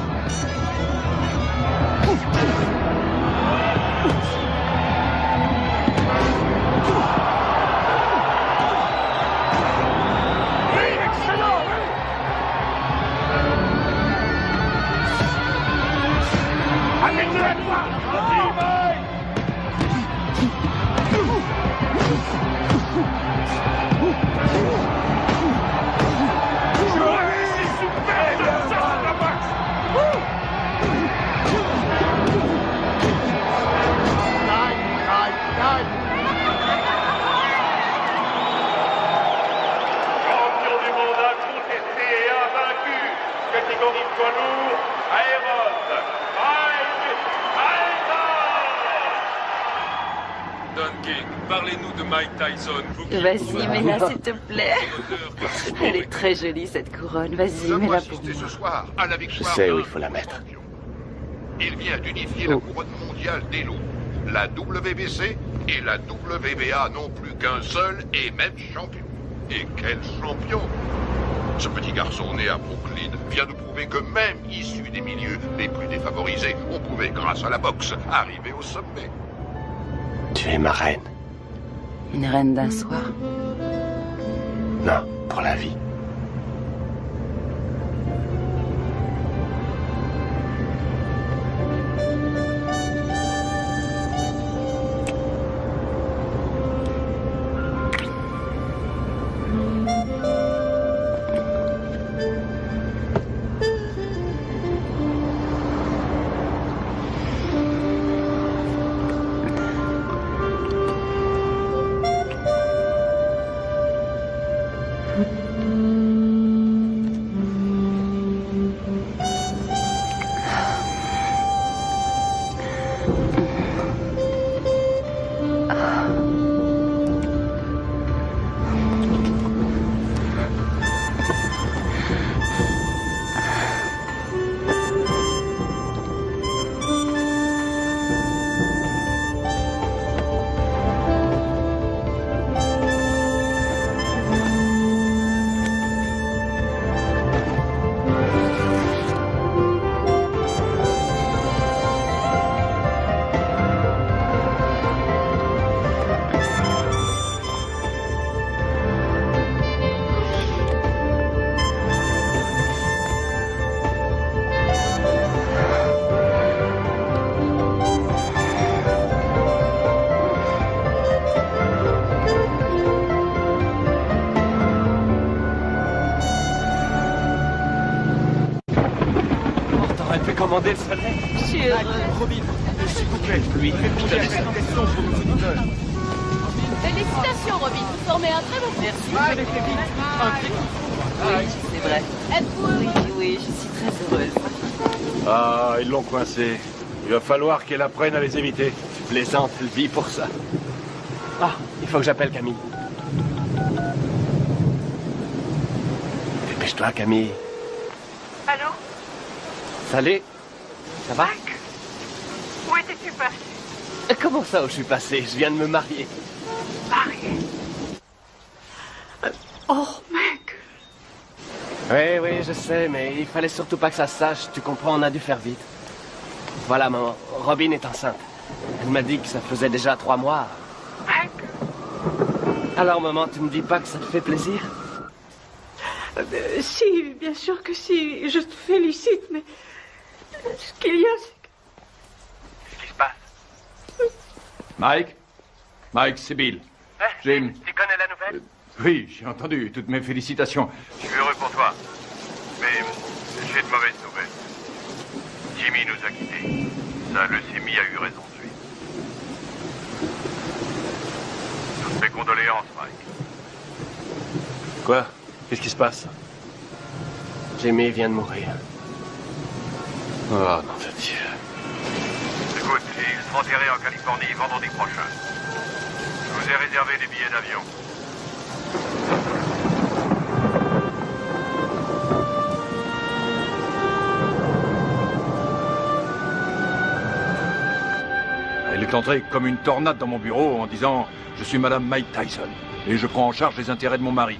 Champion du monde incontesté et invaincu, catégorie poids lourd, Aéron, Mike Tyson. Don King, parlez-nous de Mike Tyson. Vas-y, mets-la, s'il te plaît. Elle est très jolie, cette couronne. Vas-y, mets-la pour moi. Ce soir, à la Je victoire sais de- où il faut la mettre. Il vient d'unifier la couronne mondiale des lots. La WBC et la WBA n'ont plus qu'un seul et même champion. Et quel champion! Ce petit garçon né à Brooklyn vient de prouver que même issu des milieux les plus défavorisés, on pouvait, grâce à la boxe, arriver au sommet. Tu es ma reine. Une reine d'un soir. Non, pour la vie. Commander le soleil. Je suis heureuse. Robin, s'il vous plaît, lui, félicitations pour nos auditeurs. Félicitations, Robin. Vous formez un très bon groupe. Merci. Oui, c'est vrai. Êtes-vous heureux? Oui, oui, je suis très heureuse. Ah, ils l'ont coincé. Il va falloir qu'elle apprenne à les éviter. Tu plaisantes, elle vit pour ça. Ah, il faut que j'appelle Camille. Dépêche-toi, Camille. Allô? Salut. Ça va? Mike? Où étais-tu passé? Comment ça, où je suis passé? Je viens de me marier. Marié? Oh, Mike! Oui, oui, je sais, mais il fallait surtout pas que ça se sache. Tu comprends, on a dû faire vite. Voilà, maman. Robin est enceinte. Elle m'a dit que ça faisait déjà 3 mois. Mike? Alors, maman, tu me dis pas que ça te fait plaisir? Si, bien sûr que si. Je te félicite, mais... Ce qu'il y a, c'est que... Qu'est-ce qui se passe? Mike? Mike, c'est Bill. Jim. Tu connais la nouvelle? Oui, j'ai entendu. Toutes mes félicitations. Je suis heureux pour toi. Mais j'ai de mauvaises nouvelles. Jimmy nous a quittés. Sa leucémie a eu raison de lui. Toutes mes condoléances, Mike. Quoi? Qu'est-ce qui se passe? Jimmy vient de mourir. Oh, non de Dieu. Écoute, il sera enterré en Californie vendredi prochain. Je vous ai réservé des billets d'avion. Elle est entrée comme une tornade dans mon bureau en disant « Je suis Madame Mike Tyson et je prends en charge les intérêts de mon mari. »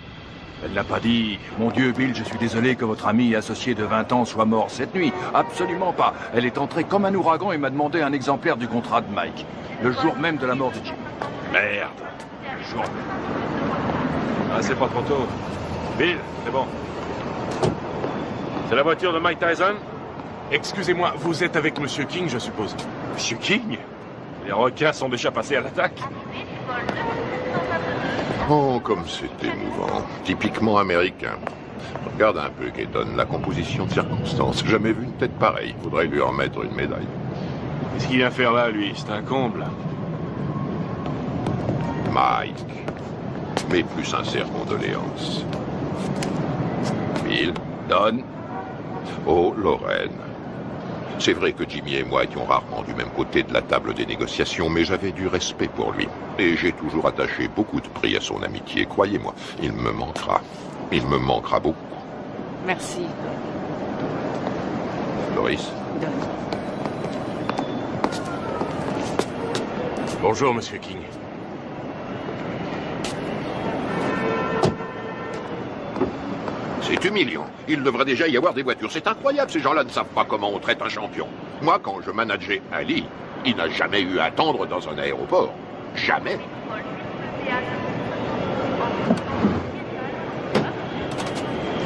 Elle n'a pas dit « Mon Dieu, Bill, je suis désolé que votre ami et associé de 20 ans soit mort cette nuit. » Absolument pas. Elle est entrée comme un ouragan et m'a demandé un exemplaire du contrat de Mike. Le jour même de la mort de Jim. Merde. Le jour même. Ah, c'est pas trop tôt. Bill, c'est bon. C'est la voiture de Mike Tyson? Excusez-moi, vous êtes avec Monsieur King, je suppose. Monsieur King? Les requins sont déjà passés à l'attaque. Oh, comme c'est émouvant. Typiquement américain. Regarde un peu, Keaton, la composition de circonstances. Jamais vu une tête pareille. Faudrait lui en mettre une médaille. Qu'est-ce qu'il vient faire là, lui? C'est un comble. Mike. Mes plus sincères condoléances. Bill, Don. Oh, Lorraine. C'est vrai que Jimmy et moi étions rarement du même côté de la table des négociations, mais j'avais du respect pour lui. Et j'ai toujours attaché beaucoup de prix à son amitié. Croyez-moi, il me manquera. Il me manquera beaucoup. Merci. Loris. Bonjour, Monsieur King. C'est humiliant. Il devrait déjà y avoir des voitures. C'est incroyable, ces gens-là ne savent pas comment on traite un champion. Moi, quand je manageais Ali, il n'a jamais eu à attendre dans un aéroport. Jamais.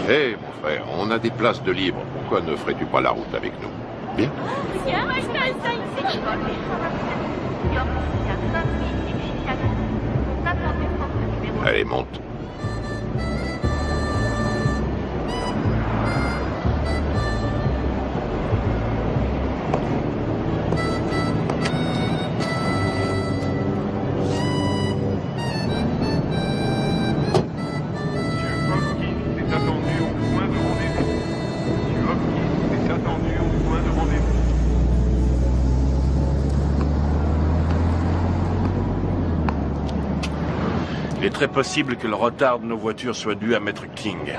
Hé, mon frère, on a des places de libre. Pourquoi ne ferais-tu pas la route avec nous? Bien. Allez, monte. Il est très possible que le retard de nos voitures soit dû à Maître King.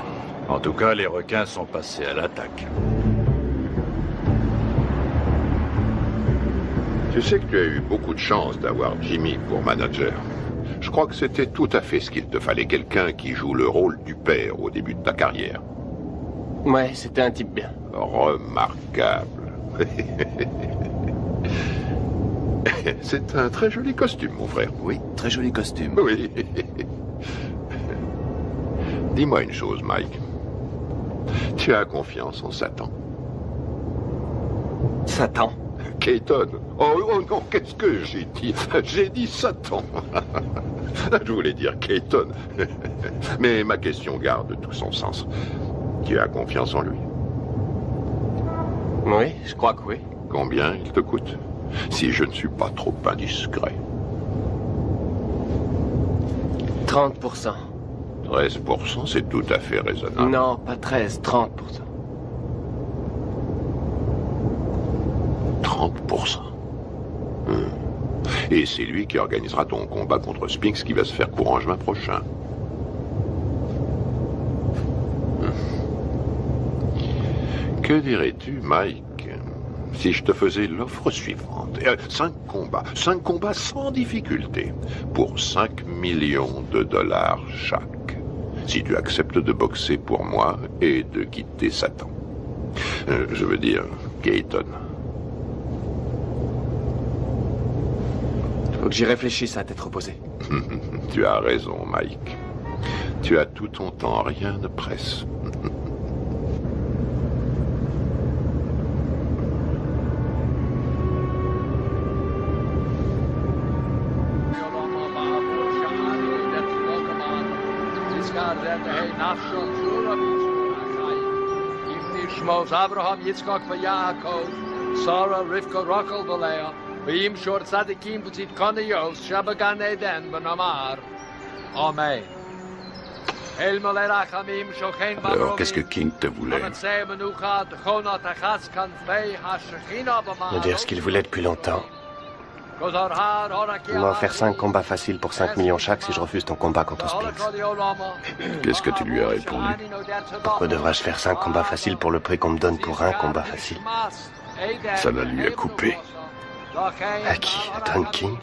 En tout cas, les requins sont passés à l'attaque. Tu sais que tu as eu beaucoup de chance d'avoir Jimmy pour manager. Je crois que c'était tout à fait ce qu'il te fallait, quelqu'un qui joue le rôle du père au début de ta carrière. Ouais, c'était un type bien. Remarquable. C'est un très joli costume, mon frère. Oui, très joli costume. Oui. Dis-moi une chose, Mike. Tu as confiance en Satan? Satan? Keaton. Oh non, qu'est-ce que j'ai dit? J'ai dit Satan. Je voulais dire Keaton. Mais ma question garde tout son sens. Tu as confiance en lui? Oui, je crois que oui. Combien il te coûte? Si je ne suis pas trop indiscret. 30%. 13%, c'est tout à fait raisonnable. Non, pas 13, 30%. 30%. Et c'est lui qui organisera ton combat contre Spinks qui va se faire courant juin prochain. Que dirais-tu, Mike, si je te faisais l'offre suivante? 5 combats sans difficulté, pour 5 millions de dollars chaque. Si tu acceptes de boxer pour moi et de quitter Satan. Je veux dire, Keaton. Faut que j'y réfléchisse à t'être opposé. Tu as raison, Mike. Tu as tout ton temps, rien ne presse. Abraham, Yitzchak, Yaakov, Sarah, Rivka, Rachel, Leah, V'im shor tzadikim b'tzit kaniyos, shabagan eden b'namar. Amen. Alors, qu'est-ce que King te voulait? Me dire ce qu'il voulait depuis longtemps. Il m'a offert 5 combats faciles pour 5 millions chaque si je refuse ton combat contre Spinks. Qu'est-ce que tu lui as répondu? Pourquoi devrais-je faire 5 combats faciles pour le prix qu'on me donne pour un combat facile? Ça la lui a coupé. À qui? À Don King?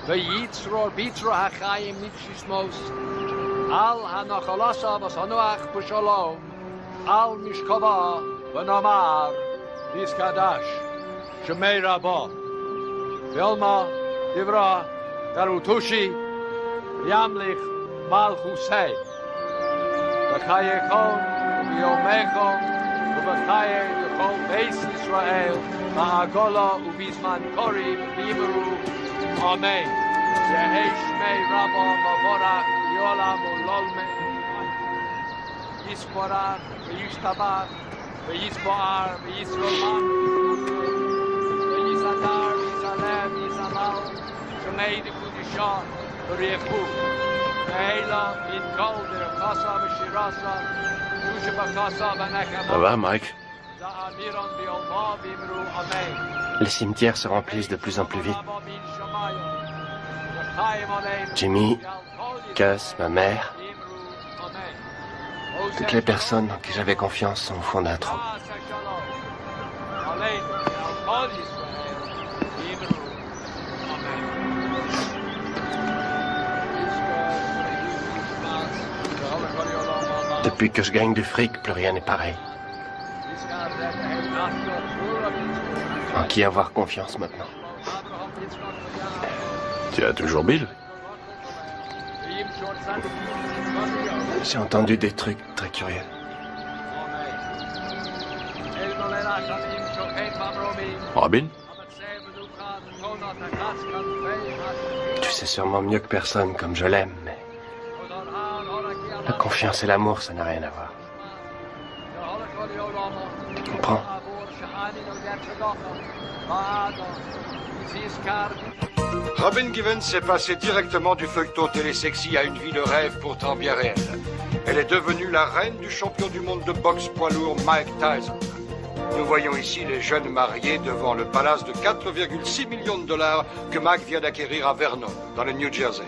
V'yitzror bitro hachayim nitchismos. Al hanachalasa v'sanuach b'shalom. Al mishkava v'namar. Vizkadash. Shemei Rabbah. Vilma Divra Garutushi. Yamlich Malchusei. V'chayechon v'yomechon v'chaye v'chol beis Yisrael ma'agola u'bizman kori v'yimeru. Amen. Yehi Shmei Rabbah Mavorach Yolam Ulolme. Yisporach v'yishtabach v'yisboar v'yisrolam v'yisadar v'yisalem v'yisamal Shmei Dikudishah v'riechu v'heila v'yitkol v'yakasa v'shirasa v'yusha v'kasa v'nekama. Ça va, Mike? Za'amiron v'yolma v'yimru Amen. Les cimetières se remplissent de plus en plus vite. Jimmy, Gus, ma mère, toutes les personnes en qui j'avais confiance sont au fond d'un trou. Depuis que je gagne du fric, plus rien n'est pareil. En qui avoir confiance maintenant? Tu as toujours Bill? J'ai entendu des trucs très curieux. Robin? Tu sais sûrement mieux que personne comme je l'aime, mais la confiance et l'amour, ça n'a rien à voir. Tu comprends? Robin Givens s'est passée directement du feuilleton télésexy à une vie de rêve pourtant bien réelle. Elle est devenue la reine du champion du monde de boxe poids lourd Mike Tyson. Nous voyons ici les jeunes mariés devant le palace de 4,6 millions de dollars que Mike vient d'acquérir à Vernon, dans le New Jersey.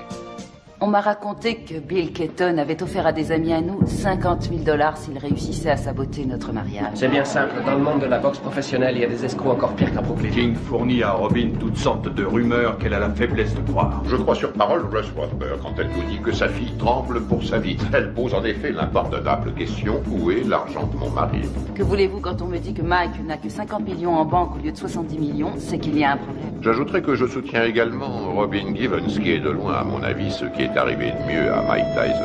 On m'a raconté que Bill Keaton avait offert à des amis à nous 50 000 $ s'ils réussissaient à saboter notre mariage. C'est bien simple. Dans le monde de la boxe professionnelle, il y a des escrocs encore pires qu'à Brooklyn. King fournit à Robin toutes sortes de rumeurs qu'elle a la faiblesse de croire. Je crois sur parole Russ Wadsworth quand elle nous dit que sa fille tremble pour sa vie. Elle pose en effet l'impardonnable question: où est l'argent de mon mari? Que voulez-vous quand on me dit que Mike n'a que 50 millions en banque au lieu de 70 millions? C'est qu'il y a un problème. J'ajouterai que je soutiens également Robin Givens, qui est de loin, à mon avis, ce qui est arrivé de mieux à Mike Tyson.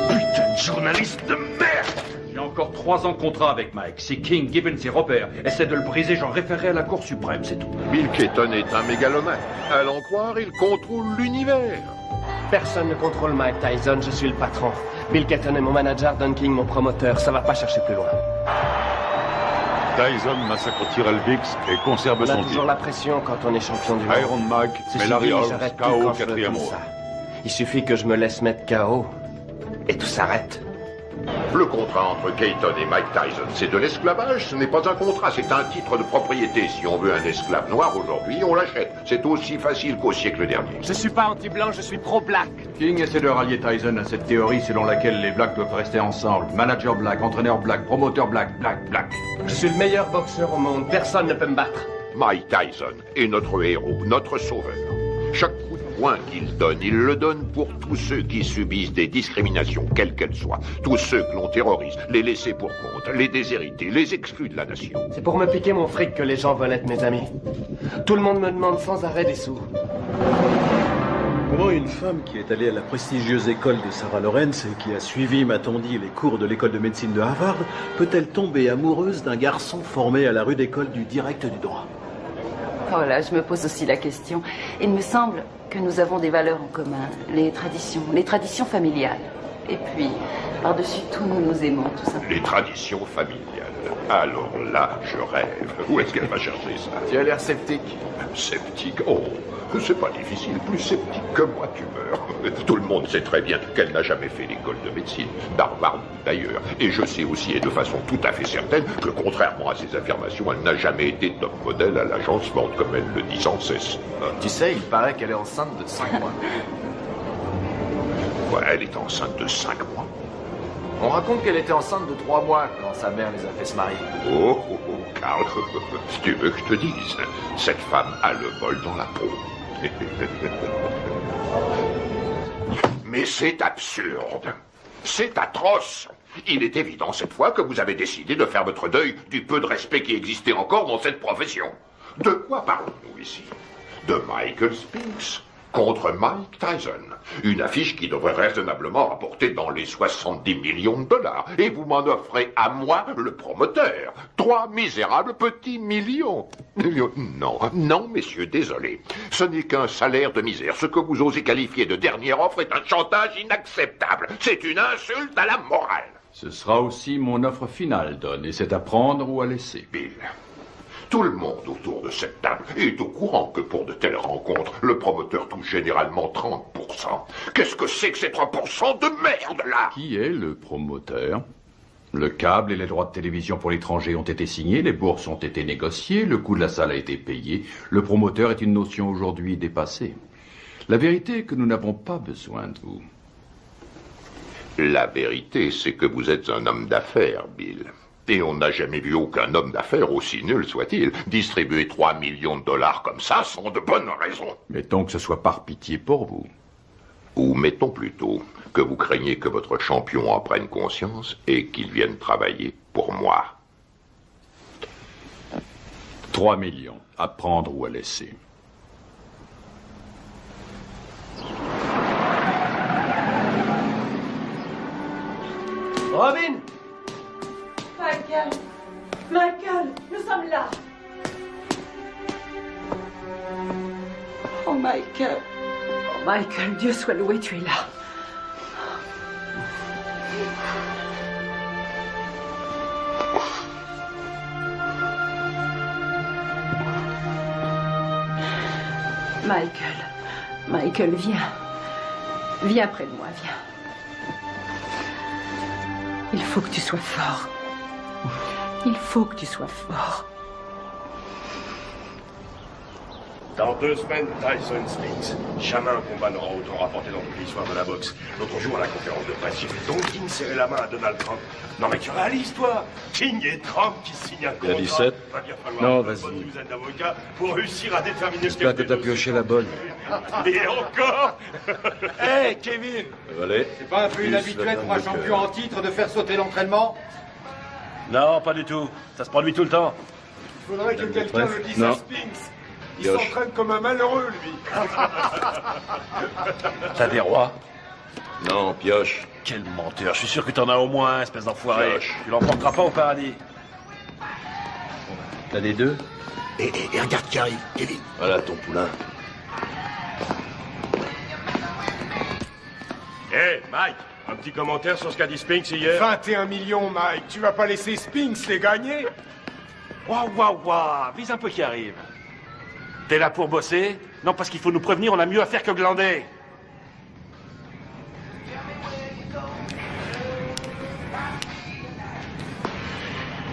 Putain de journaliste de merde! J'ai encore 3 ans de contrat avec Mike. Si King, Givens et Robert essaient de le briser, j'en référerai à la Cour suprême, c'est tout. Bill Keaton est un mégalomane. À l'en croire, il contrôle l'univers. Personne ne contrôle Mike Tyson, je suis le patron. Bill Keaton est mon manager, Don King mon promoteur. Ça va pas chercher plus loin. Tyson massacre Tyrell Biggs et conserve On son a titre. toujours la pression quand on est champion du monde. Iron Mike, Ceci mais Larry dit, Holmes, j'arrête tout KO quand je veux 4e comme round. ça. Il suffit que je me laisse mettre KO et tout s'arrête. Le contrat entre Keaton et Mike Tyson, c'est de l'esclavage, ce n'est pas un contrat, c'est un titre de propriété. Si on veut un esclave noir aujourd'hui, on l'achète. C'est aussi facile qu'au siècle dernier. Je suis pas anti-blanc, je suis pro-black. King essaie de rallier Tyson à cette théorie selon laquelle les blacks doivent rester ensemble. Manager black, entraîneur black, promoteur black, black. Je suis le meilleur boxeur au monde, personne ne peut me battre. Mike Tyson est notre héros, notre sauveur. Chaque coup de poing qu'il donne, il le donne pour tous ceux qui subissent des discriminations, quelles qu'elles soient. Tous ceux que l'on terrorise, les laissés pour compte, les déshérités, les exclus de la nation. C'est pour me piquer mon fric que les gens veulent être mes amis. Tout le monde me demande sans arrêt des sous. Comment une femme qui est allée à la prestigieuse école de Sarah Lawrence et qui a suivi, m'a-t-on dit, les cours de l'école de médecine de Harvard, peut-elle tomber amoureuse d'un garçon formé à la rude école du direct du droit? Oh là, je me pose aussi la question. Il me semble que nous avons des valeurs en commun, les traditions familiales. Et puis, par-dessus tout, nous nous aimons, tout simplement. Les traditions familiales. Alors là, je rêve. Où est-ce qu'elle va chercher ça? Tu as l'air sceptique. Sceptique? Oh, c'est pas difficile. Plus sceptique que moi, tu meurs. Tout le monde sait très bien qu'elle n'a jamais fait l'école de médecine. Barbare d'ailleurs. Et je sais aussi, et de façon tout à fait certaine, que contrairement à ses affirmations, elle n'a jamais été top modèle à l'agencement, comme elle le dit sans cesse. Tu sais, il paraît qu'elle est enceinte de 5 mois. Ouais, elle est enceinte de 5 mois. On raconte qu'elle était enceinte de 3 mois quand sa mère les a fait se marier. Oh, Karl, si tu veux que je te dise, cette femme a le bol dans la peau. Mais c'est absurde. C'est atroce. Il est évident cette fois que vous avez décidé de faire votre deuil du peu de respect qui existait encore dans cette profession. De quoi parlons-nous ici? De Michael Spinks contre Mike Tyson. Une affiche qui devrait raisonnablement rapporter dans les 70 millions de dollars. Et vous m'en offrez à moi, le promoteur, 3 misérables petits millions. Non, non, messieurs, désolé. Ce n'est qu'un salaire de misère. Ce que vous osez qualifier de dernière offre est un chantage inacceptable. C'est une insulte à la morale. Ce sera aussi mon offre finale, Don, et c'est à prendre ou à laisser. Bill, tout le monde autour de cette table est au courant que pour de telles rencontres, le promoteur touche généralement 30%. Qu'est-ce que c'est que ces 3% de merde, là? Qui est le promoteur? Le câble et les droits de télévision pour l'étranger ont été signés, les bourses ont été négociées, le coût de la salle a été payé. Le promoteur est une notion aujourd'hui dépassée. La vérité est que nous n'avons pas besoin de vous. La vérité, c'est que vous êtes un homme d'affaires, Bill. Et on n'a jamais vu aucun homme d'affaires, aussi nul soit-il, distribuer 3 millions de dollars comme ça sans de bonnes raisons. Mettons que ce soit par pitié pour vous. Ou mettons plutôt que vous craignez que votre champion en prenne conscience et qu'il vienne travailler pour moi. 3 millions, à prendre ou à laisser. Robin! Michael! Michael, nous sommes là! Oh, Michael. Oh, Michael, Dieu soit loué, tu es là. Michael. Michael, viens. Viens près de moi, viens. Il faut que tu sois fort. Il faut que tu sois fort. Dans 2 semaines, Tyson Spinks. Jamais un combat n'aura autant rapporté dans toute l'histoire de la boxe. L'autre jour, à la conférence de presse, j'ai vu Don King serrer la main à Donald Trump. Non mais tu réalises, toi? King et Trump qui signent un contrat. Il y a 17? Non, vas-y. Une douzaine d'avocats pour réussir à déterminer ce J'espère que t'as pioché la bonne. Et encore. Hé, Kevin! Allez. C'est pas un peu inhabituel pour un champion en titre de faire sauter l'entraînement? Non, pas du tout. Ça se produit tout le temps. Il faudrait que quelqu'un le dise à Spinks. Il Pioche. s'entraîne comme un malheureux, lui. T'as des rois? Non, pioche. Quel menteur. Je suis sûr que t'en as au moins un, espèce d'enfoiré. Pioche. Tu l'emporteras pas au paradis. T'as des deux? Et regarde qui arrive, Kevin. Voilà ton poulain. Hé, Mike, un petit commentaire sur ce qu'a dit Spinks hier? 21 millions, Mike. Tu vas pas laisser Spinks les gagner? Waouh, vise un peu qui arrive. T'es là pour bosser? Non, parce qu'il faut nous prévenir, on a mieux à faire que glander.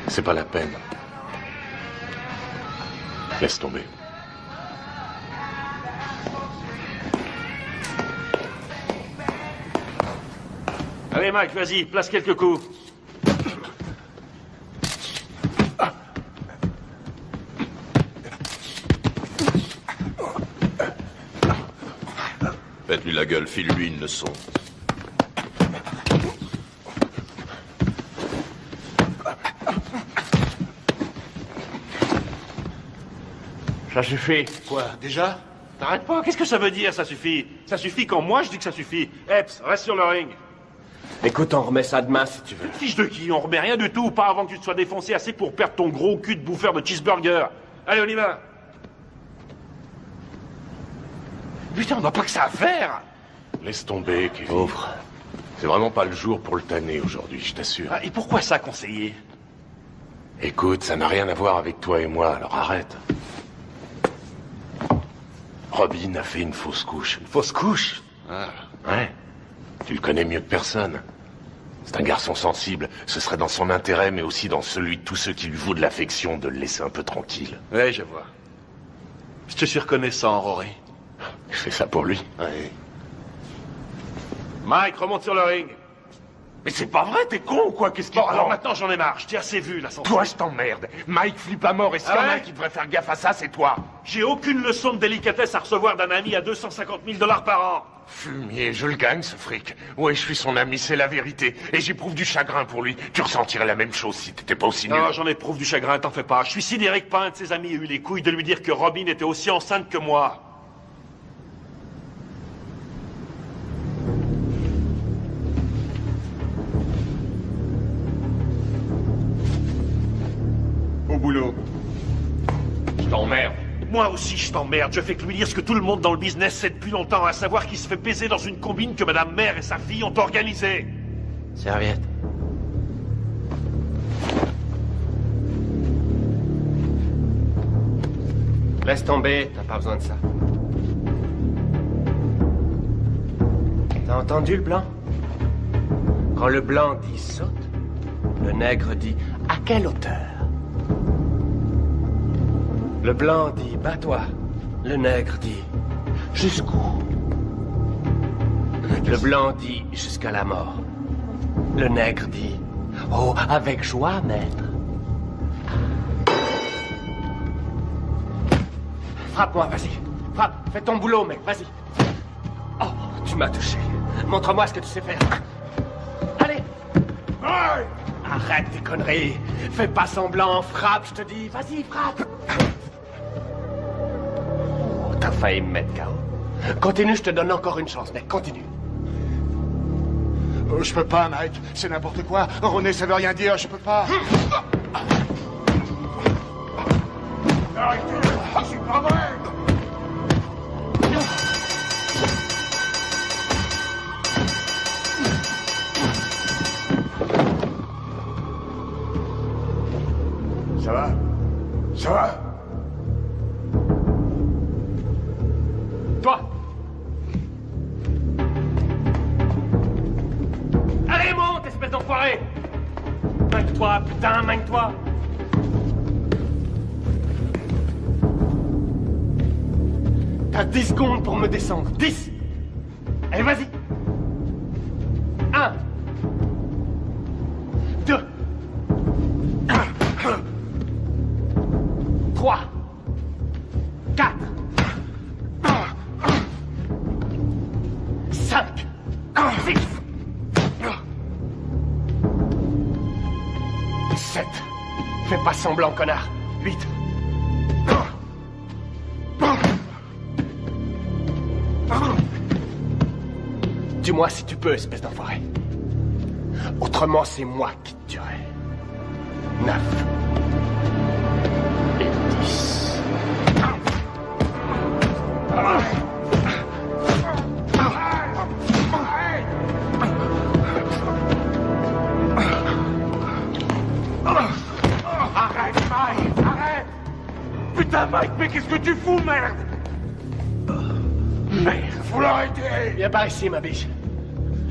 C'est pas la peine. Laisse tomber. Allez, Mike, vas-y, place quelques coups. Faites-lui la gueule, file-lui une leçon. Ça suffit. Quoi, déjà? T'arrêtes pas, qu'est-ce que ça veut dire, ça suffit? Ça suffit quand moi je dis que ça suffit. Epps, reste sur le ring. Écoute, on remet ça demain si tu veux. Fiche de qui? On remet rien du tout, pas avant que tu te sois défoncé assez pour perdre ton gros cul de bouffeur de cheeseburger. Allez, on y va. Putain, on n'a pas que ça à faire. Laisse tomber, Kevin. Pauvre. C'est vraiment pas le jour pour le tanner aujourd'hui, je t'assure. Ah, et pourquoi ça, conseiller? Écoute, ça n'a rien à voir avec toi et moi, alors arrête. Robin a fait une fausse couche. Une fausse couche? Ah, ouais. Tu le connais mieux que personne. C'est un garçon sensible. Ce serait dans son intérêt, mais aussi dans celui de tous ceux qui lui vouent de l'affection, de le laisser un peu tranquille. Ouais, je vois. Je te suis reconnaissant, Rory. Je fais ça pour lui. Ouais. Mike, remonte sur le ring. Mais c'est pas vrai, t'es con ou quoi? Qu'est-ce qui... Bon, alors maintenant j'en ai marre, je t'ai assez vu là. Toi, je t'emmerde. Mike flippe à mort et s'il y en a un qui devrait faire gaffe à ça, c'est toi. J'ai aucune leçon de délicatesse à recevoir d'un ami à 250 000 $ par an. Fumier, je le gagne ce fric. Ouais, je suis son ami, c'est la vérité. Et j'éprouve du chagrin pour lui. Tu ressentirais la même chose si t'étais pas aussi nul. Non, j'en éprouve du chagrin, t'en fais pas. Je suis sidéré que pas un de ses amis ait eu les couilles de lui dire que Robin était aussi enceinte que moi. Au boulot. Je t'emmerde. Moi aussi, je t'emmerde. Je fais que lui dire ce que tout le monde dans le business sait depuis longtemps, à savoir qu'il se fait baiser dans une combine que Madame Mère et sa fille ont organisée. Serviette. Laisse tomber, t'as pas besoin de ça. T'as entendu le blanc? Quand le blanc dit saute, le nègre dit à quelle hauteur? Le blanc dit bats-toi, le nègre dit jusqu'où? Le blanc dit jusqu'à la mort. Le nègre dit oh, avec joie, maître. Frappe-moi, vas-y. Frappe, fais ton boulot, mec, vas-y. Oh, tu m'as touché. Montre-moi ce que tu sais faire. Allez. Arrête tes conneries. Fais pas semblant, frappe, je te dis. Vas-y, frappe. Oh, t'as failli me mettre KO. Continue, je te donne encore une chance, mec, continue. Je peux pas, Mike. C'est n'importe quoi. René, ça veut rien dire, je peux pas. Arrêtez, c'est pas vrai. Ça va? Ça va? Toi! Allez, monte, espèce d'enfoiré! Manque-toi, putain, manque-toi! T'as 10 secondes pour me descendre. 10! Allez, vas-y! 1 2 3 4 5 6 7 Fais pas semblant, connard. 8 Dis-moi si tu peux, espèce d'enfoiré. Autrement, c'est moi qui te tuerai. 9 et 10. Arrête, Mike, arrête. Putain, Mike, mais qu'est-ce que tu fous, merde? Merde, faut l'arrêter. Viens par ici, ma biche.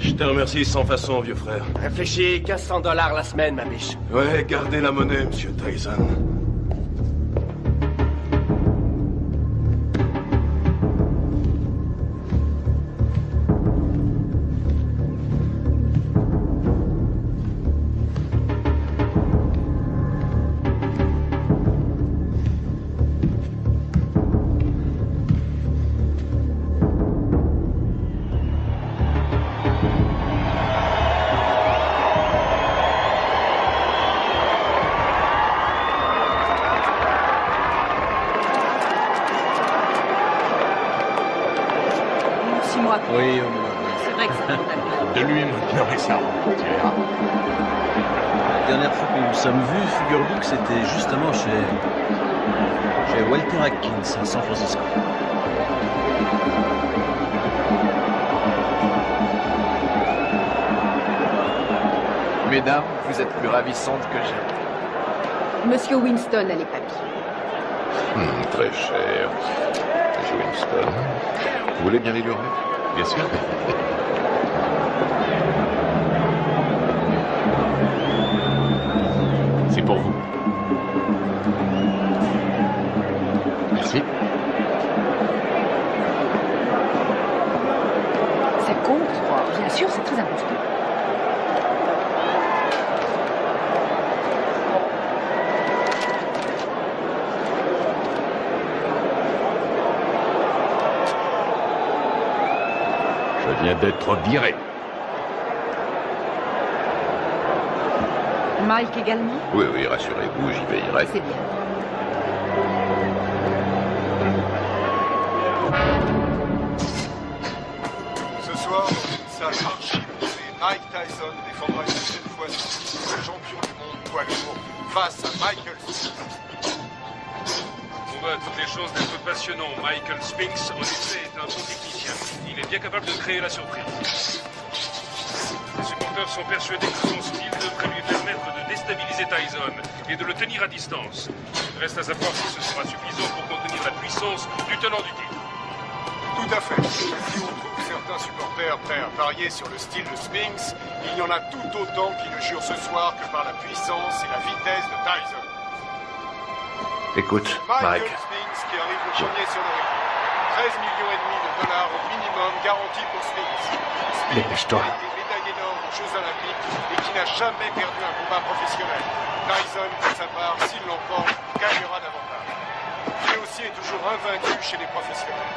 Je te remercie sans façon, vieux frère. Réfléchis, 1500 $ la semaine, ma biche. Ouais, gardez la monnaie, monsieur Tyson. Oui, c'est vrai que ça De lui maintenant, et ça. Tu verras. La dernière fois que nous nous sommes vus, figure-vous que c'était justement chez Walter Atkins à San Francisco. Mesdames, vous êtes plus ravissantes que jamais. Monsieur Winston a les papiers. Très cher. Monsieur Winston. Vous voulez bien les lui remettre? Bien sûr. C'est pour vous. Merci. Ça compte? Bien sûr, c'est très important. Je viens d'être viré. Mike également? Oui, oui, rassurez-vous, j'y veillerai. C'est bien. Ce soir, dans une salle archi-bondée, Mike Tyson défendra une deuxième fois son titre de champion du monde poids lourd face à Michael Spinks. On voit à toutes les chances d'être passionnant. Michael Spinks, en effet, est un bon technicien. Il est bien capable de créer la surprise. Les supporters sont persuadés que son style devrait lui permettre de déstabiliser Tyson et de le tenir à distance. Reste à savoir si ce sera suffisant pour contenir la puissance du tenant du titre. Tout à fait. Si on trouve certains supporters prêts à parier sur le style de Spinks, il y en a tout autant qui ne jurent ce soir que par la puissance et la vitesse de Tyson. Écoute, Michael Mike. Spinks qui arrive le premier sur le ring. 13,5 millions de dollars au minimum garantis pour Spinks. Spinks Dépêche-toi. a été médaillé d'or aux Jeux Olympiques et qui n'a jamais perdu un combat professionnel. Tyson, pour sa part, s'il l'emporte, gagnera davantage. Lui aussi est toujours invaincu chez les professionnels.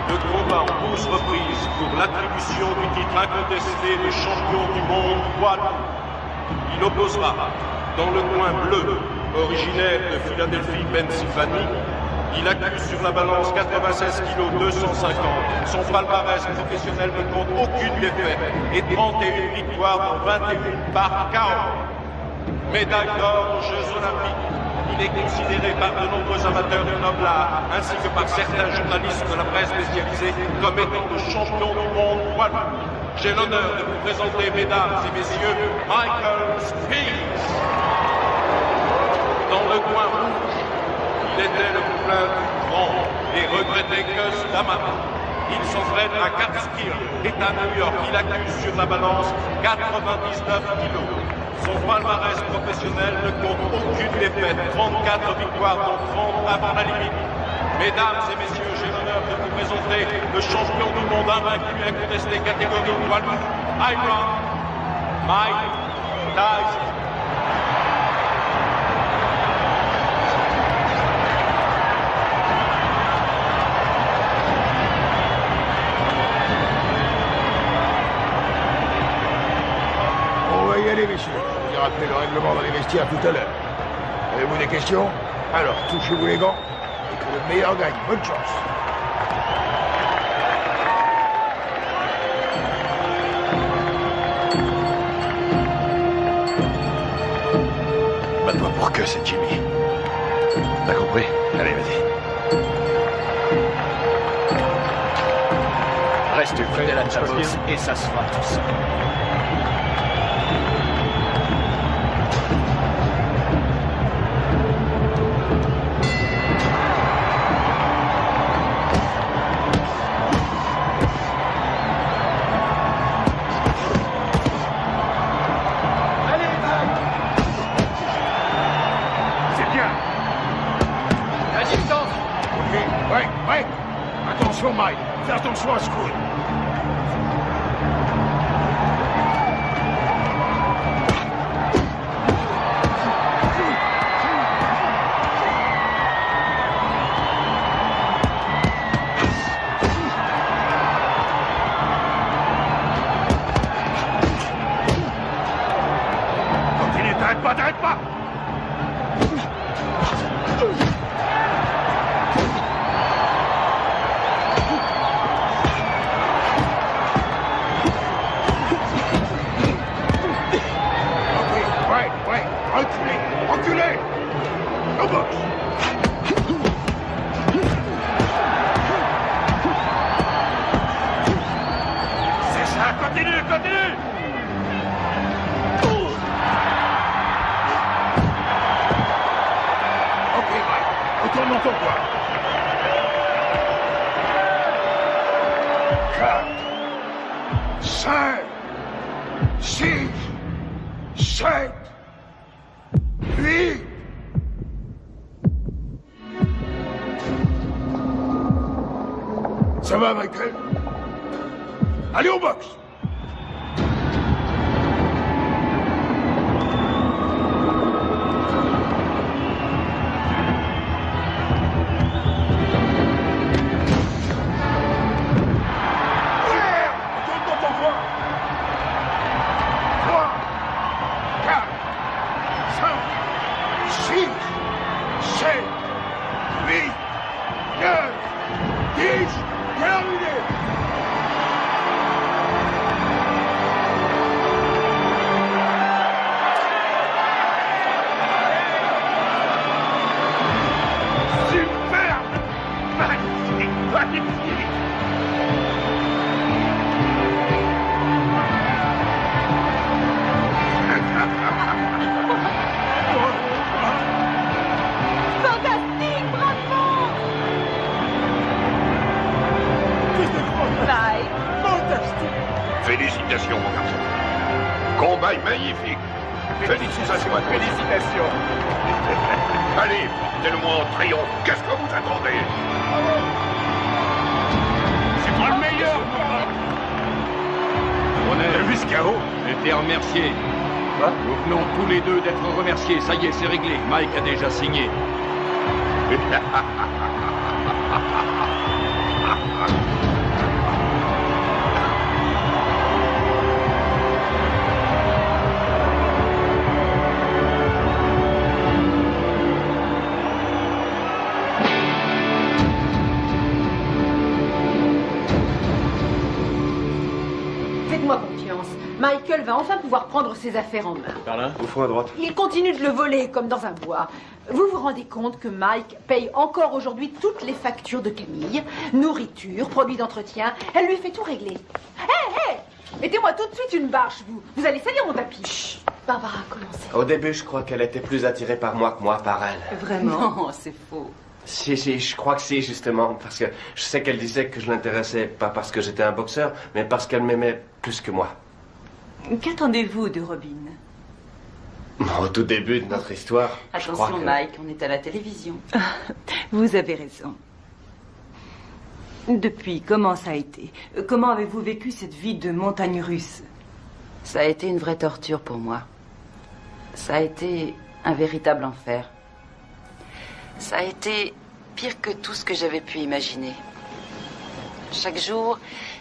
Le combat en 12 reprises pour l'attribution du titre incontesté de champion du monde poids lourd. Il opposera, dans le coin bleu, originaire de Philadelphie, Pennsylvanie, il accuse sur la balance 96 kg 250. Son palmarès professionnel ne compte aucune défaite et 31 victoires dans 21 par KO. Médaille d'or aux Jeux Olympiques. Il est considéré par de nombreux amateurs du noble art, ainsi que par certains journalistes de la presse spécialisée, comme étant le champion du monde poids lourd. J'ai l'honneur de vous présenter, mesdames et messieurs, Michael Spinks. Dans le coin rouge, il était le poulain du grand et regretté Gus D'Amato. Il s'entraîne à Catskill, État New York. Il accuse sur la balance 99 kilos. Son palmarès professionnel ne compte aucune défaite, 34 victoires dont 30 avant la limite. Mesdames et messieurs, j'ai l'honneur de vous présenter le champion du monde invaincu incontesté catégorie poids lourd, Iron Mike Tyson. On va y aller, messieurs. Je vais rappeler le règlement dans les vestiaires tout à l'heure. Avez-vous des questions? Alors, touchez-vous les gants et que le meilleur gagne. Bonne chance. Bats-toi pour que c'est Jimmy. T'as compris? Allez, vas-y. Reste fidèle à ta bosse et ça se fera tout seul. Attention, Mike. Fais attention à ce coup. Continue, t'arrêtes pas, t'arrêtes pas. Reculez! Au box! C'est ça, continue, continue! Ok, Mike, retourne dans ton coin. 4, 5, 6, 7, 8. Ça va, Michael? Allez au box! Retourne dans ton coin! 3, 4, 5, 6, 7, 8, 9, 10, terminé! Superbe! Magnifique! Magnifique! Fantastique, bravo! Mike, fantastique! Félicitations, mon garçon. Combat magnifique. Félicitations. Félicitations. Allez, portez-le-moi en triomphe. Qu'est-ce que vous attendez? C'est moi le meilleur! On a vu ce chaos. Été remercié. Nous venons tous les deux d'être remerciés. Ça y est, c'est réglé. Mike a déjà signé. Faites-moi confiance. Michael va enfin pouvoir prendre ses affaires en main. Par là, au fond à droite. Il continue de le voler comme dans un bois. Vous vous rendez compte que Mike paye encore aujourd'hui toutes les factures de Camille, nourriture, produits d'entretien. Elle lui fait tout régler. Hé, hé! Mettez-moi tout de suite une bâche, vous. Vous allez salir mon tapis. Chut. Barbara, commencez. Au début, je crois qu'elle était plus attirée par moi que moi par elle. Vraiment? Non, c'est faux. Si, je crois que si, justement, parce que je sais qu'elle disait que je l'intéressais pas parce que j'étais un boxeur, mais parce qu'elle m'aimait plus que moi. Qu'attendez-vous de Robin? Au tout début de notre histoire, je crois Attention, que... Mike, on est à la télévision. Vous avez raison. Depuis, comment ça a été? Comment avez-vous vécu cette vie de montagne russe? Ça a été une vraie torture pour moi. Ça a été un véritable enfer. Ça a été pire que tout ce que j'avais pu imaginer. Chaque jour,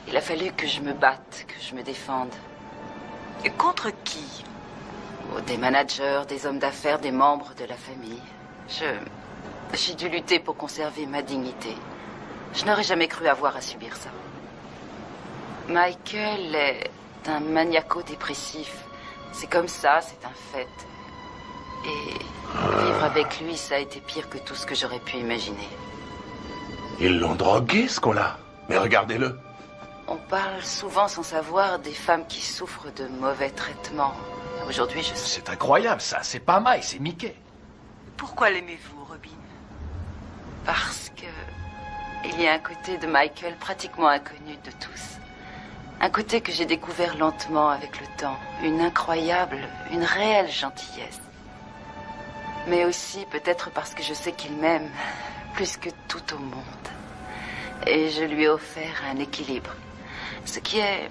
il a fallu que je me batte, que je me défende. Et contre qui? Oh, des managers, des hommes d'affaires, des membres de la famille. J'ai dû lutter pour conserver ma dignité. Je n'aurais jamais cru avoir à subir ça. Michael est un maniaco-dépressif. C'est comme ça, c'est un fait. Et vivre avec lui, ça a été pire que tout ce que j'aurais pu imaginer. Ils l'ont drogué, ce con-là. Mais regardez-le. On parle souvent sans savoir des femmes qui souffrent de mauvais traitements. Aujourd'hui, je sais. C'est incroyable, ça. C'est pas Mike, c'est Mickey. Pourquoi l'aimez-vous, Robin? Parce que il y a un côté de Michael pratiquement inconnu de tous. Un côté que j'ai découvert lentement avec le temps. Une incroyable, une réelle gentillesse. Mais aussi peut-être parce que je sais qu'il m'aime plus que tout au monde. Et je lui ai offert un équilibre. Ce qui est,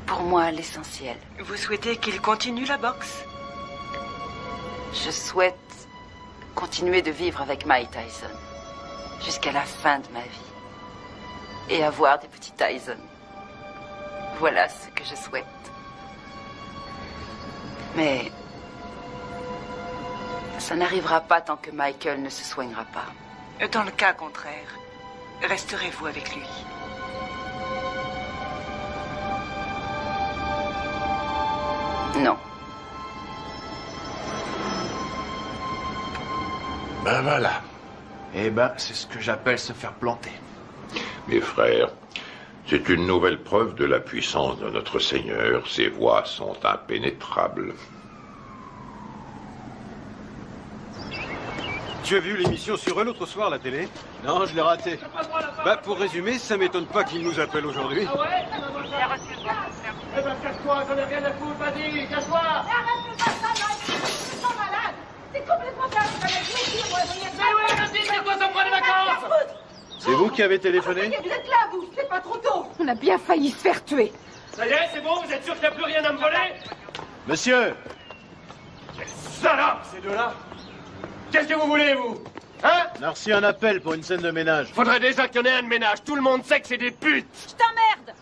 pour moi, l'essentiel. Vous souhaitez qu'il continue la boxe? Je souhaite continuer de vivre avec Mike Tyson. Jusqu'à la fin de ma vie. Et avoir des petits Tyson. Voilà ce que je souhaite. Mais ça n'arrivera pas tant que Michael ne se soignera pas. Dans le cas contraire, resterez-vous avec lui? Non. Ben voilà. Eh ben, c'est ce que j'appelle se faire planter. Mes frères, c'est une nouvelle preuve de la puissance de notre Seigneur. Ses voies sont impénétrables. Tu as vu l'émission sur eux l'autre soir, la télé? Non, je l'ai raté. Bah, pour résumer, ça m'étonne pas qu'ils nous appellent aujourd'hui. Ah ouais? Eh ben, casse-toi, j'en ai rien à foutre, vas-y, casse-toi! Arrête, c'est pas ça, c'est pas malade! C'est complètement dingue, ça va être moi, mais ouais, vas-y, c'est quoi, ça prend des vacances? C'est vous qui avez téléphoné? Vous êtes là, vous, c'est pas trop tôt. On a bien failli se faire tuer. Ça y est, c'est bon, vous êtes sûr qu'il n'y a plus rien à me voler? Monsieur! Quelle salope, ces deux-là! Qu'est-ce que vous voulez, vous? Hein? On a reçu un appel pour une scène de ménage. Faudrait déjà qu'il y en ait un de ménage. Tout le monde sait que c'est des putes. Je t'emmerde!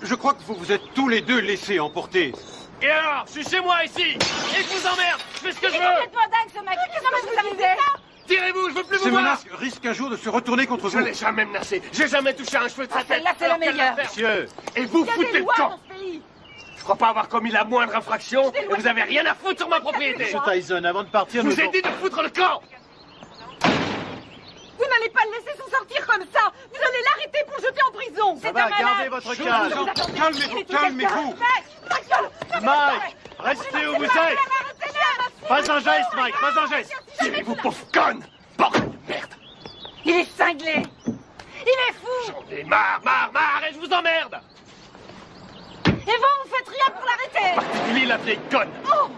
Je crois que vous vous êtes tous les deux laissés emporter. Et alors? Je suis chez moi, ici. Et je vous emmerde. Je fais ce que je veux. C'est complètement dingue, ce mec. Qu'est-ce que vous avez fait ça? Tirez-vous, je veux plus vous Ces voir. menaces risquent un jour de se retourner contre vous. Je l'ai jamais menacé. J'ai jamais touché un cheveu de sa tête. Celle-là, c'est la Alors qu'elle meilleure. va faire. Monsieur! Et vous Il y a foutez des le lois camp. dans ce pays. Je crois pas avoir commis la moindre infraction. Et vous avez rien à foutre sur ma propriété. Monsieur Tyson, avant de partir, Je nous vous ai dit de foutre le camp. Vous n'allez pas le laisser s'en sortir comme ça. Vous allez l'arrêter pour le jeter en prison. Ça va, gardez votre calme. Calmez-vous, calmez-vous. Mike, restez où vous êtes. Pas un geste, Mike, pas un geste. Tirez-vous, pauvre conne. Bordel de merde. Il est cinglé. Il est fou. J'en ai marre, et je vous emmerde. Et vous, vous faites rien pour l'arrêter. En particulier la vieille conne. Oh.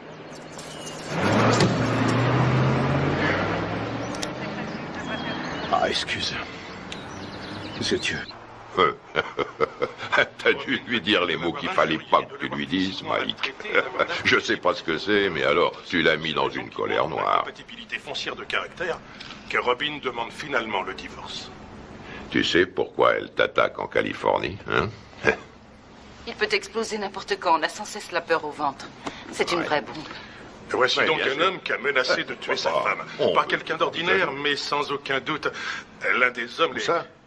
Ah, excuse. Monsieur Dieu. T'as dû lui dire les mots qu'il fallait pas que tu lui dises, Mike. Je sais pas ce que c'est, mais alors, tu l'as mis dans une colère noire. Compatibilité foncière de caractère que Robin demande finalement le divorce. Tu sais pourquoi elle t'attaque en Californie, hein? Il peut exploser n'importe quand. On a sans cesse la peur au ventre. C'est une vraie bombe. Voici Ouais, donc bien un sûr. homme qui a menacé de tuer sa femme. Pas quelqu'un d'ordinaire, mais sans aucun doute l'un des hommes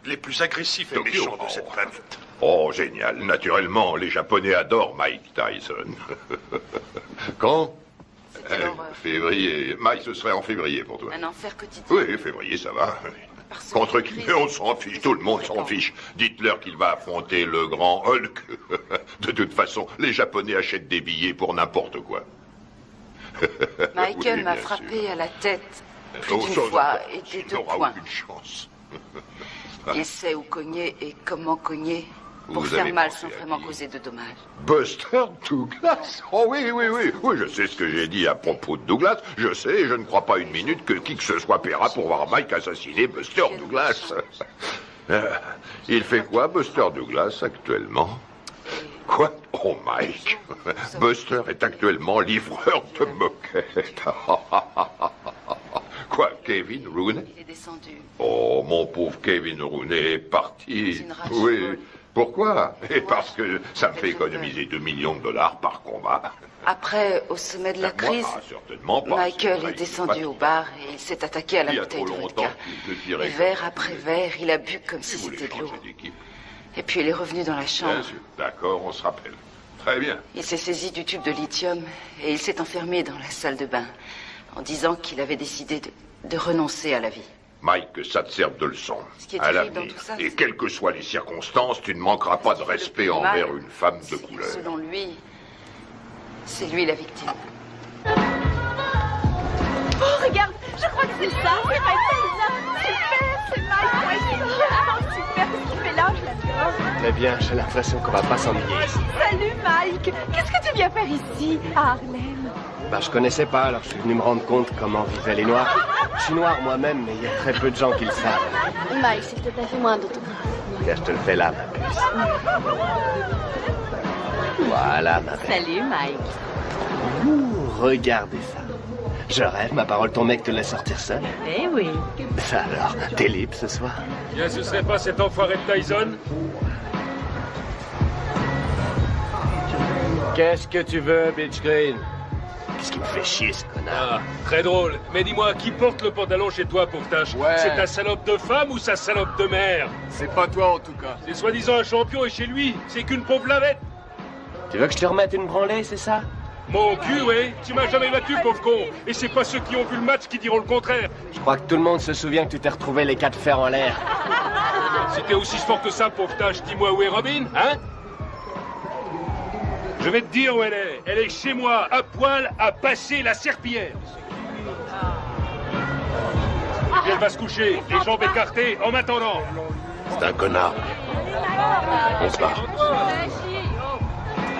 les plus agressifs et méchants de cette planète. Oh, génial. Naturellement, les Japonais adorent Mike Tyson. Quand? Février. Mike, ce serait en février pour toi. Un enfer quotidien. Oui, février, ça va. Contre qui? Mais on s'en fiche, tout le monde s'en fiche. Dites-leur qu'il va affronter le grand Hulk. De toute façon, les Japonais achètent des billets pour n'importe quoi. Michael Oui, m'a bien frappé sûr. à la tête plus Oh, d'une ça, fois non, et des tu deux n'auras points. aucune chance. Il sait où cogner et comment cogner pour Vous faire avez mal pensé sans à vraiment qui? causer de dommages. Buster Douglas? Oh oui, je sais ce que j'ai dit à propos de Douglas. Je sais, et je ne crois pas une minute que qui que ce soit paiera pour voir Mike assassiner Buster Douglas. Il fait quoi, Buster Douglas, actuellement? Quoi? Oh, Mike. Buster est actuellement livreur de moquettes. Quoi, Kevin Rooney? Il est descendu. Oh, mon pauvre Kevin Rooney est parti. une rage Oui. folle. Pourquoi? Et parce que ça me fait économiser 2 millions de dollars par combat. Après, au sommet de la Moi, crise, certainement pas. Michael C'est est descendu au bar et il s'est attaqué à la Il y a bouteille trop de longtemps vodka. qu'il te tirait Et comme verre ça. après verre, il a bu comme si c'était de l'eau. Et puis il est revenu dans la Bien chambre. sûr. D'accord, on se rappelle. Très bien. Il s'est saisi du tube de lithium et il s'est enfermé dans la salle de bain en disant qu'il avait décidé de renoncer à la vie. Mike, que ça te serve de leçon. Ce qui est À terrible l'avenir. dans tout ça, Et c'est- quelles que soient les circonstances, tu ne manqueras pas de respect mal, envers une femme de couleur. Selon lui, c'est lui la victime. Oh, regarde, je crois que c'est ça. C'est Mike Tyson. Super, c'est Mike Tyson. Oh, super, qu'est-ce qu'il fait là? Je l'adore. Très bien, j'ai l'impression qu'on va pas s'ennuyer ici. Salut, Mike. Qu'est-ce que tu viens faire ici, à Harlem? Bah, je connaissais pas, alors je suis venu me rendre compte comment vivaient les Noirs. Je suis noir moi-même, mais il y a très peu de gens qui le savent. Mike, s'il te plaît, fais-moi un autographe. Tiens, je te le fais là, ma puce. Voilà, ma belle. Salut, Mike. Ouh, regardez ça. Je rêve, ma parole, ton mec te laisse sortir seul. Eh oui. Ça alors, t'es libre ce soir? Bien, ce serait pas cet enfoiré de Tyson? Qu'est-ce que tu veux, Bitch Green? Qu'est-ce qui me fait chier, ce connard? Ah, très drôle. Mais dis-moi, qui porte le pantalon chez toi pour tâche? Ouais. C'est ta salope de femme ou sa salope de mère? C'est pas toi en tout cas. C'est soi-disant un champion et chez lui, c'est qu'une pauvre lavette. Tu veux que je te remette une branlée, c'est ça? Mon cul, oui. Tu m'as jamais battu, pauvre con. Et c'est pas ceux qui ont vu le match qui diront le contraire. Je crois que tout le monde se souvient que tu t'es retrouvé les 4 fers en l'air. Si t'es aussi fort que ça, pauvre tâche, dis-moi où est Robin, hein? Je vais te dire où elle est. Elle est chez moi, à poil, à passer la serpillière. Et elle va se coucher, les jambes écartées, en m'attendant. C'est un connard. On se barre.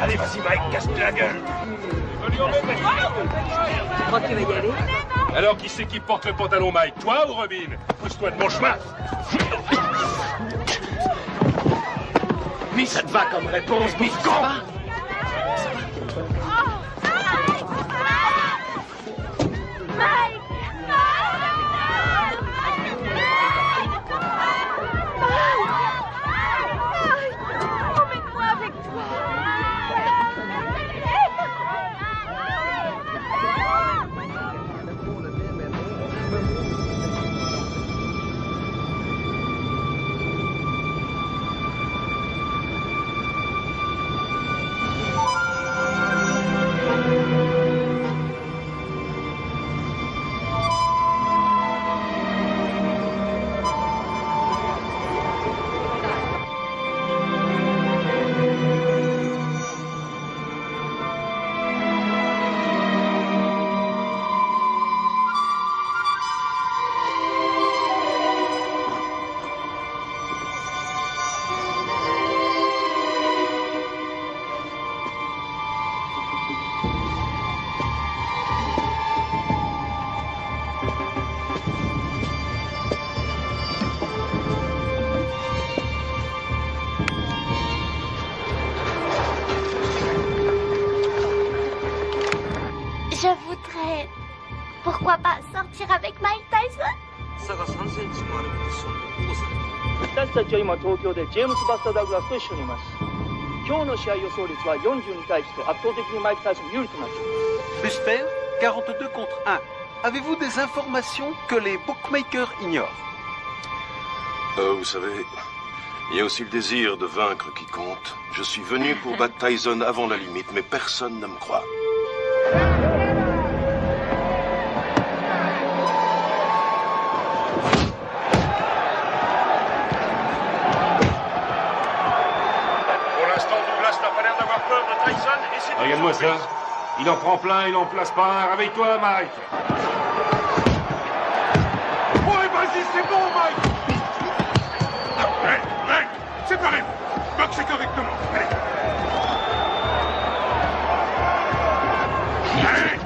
Allez, vas-y, Mike, casse-toi la gueule. Tu crois que tu vas y aller? Alors, qui c'est qui porte le pantalon, Mike? Toi ou Robin? Pousse-toi de mon chemin. Mais ça te va comme réponse, bif con! Je voudrais... Pourquoi pas sortir avec Mike Tyson? 差が3センチもあるポジションで保護されている。私たちは今東京でジェームス・バスター・ダグラスと一緒にいます。今日の試合予想率は40に対して圧倒的にマイク・タイソン有利となっています。 Buster, 42 contre 1. Avez-vous des informations que les bookmakers ignorent? Vous savez, il y a aussi le désir de vaincre qui compte. Je suis venu pour battre Tyson avant la limite, mais personne ne me croit. Pour l'instant, Douglas n'a pas l'air d'avoir peur de Tyson et c'est... Regarde-moi ça. Il en prend plein, il en place pas un. Réveille-toi, Mike. Ouais, vas-y, c'est bon, Mike. Mike, séparez-vous. Boxez correctement. Allez. Allez.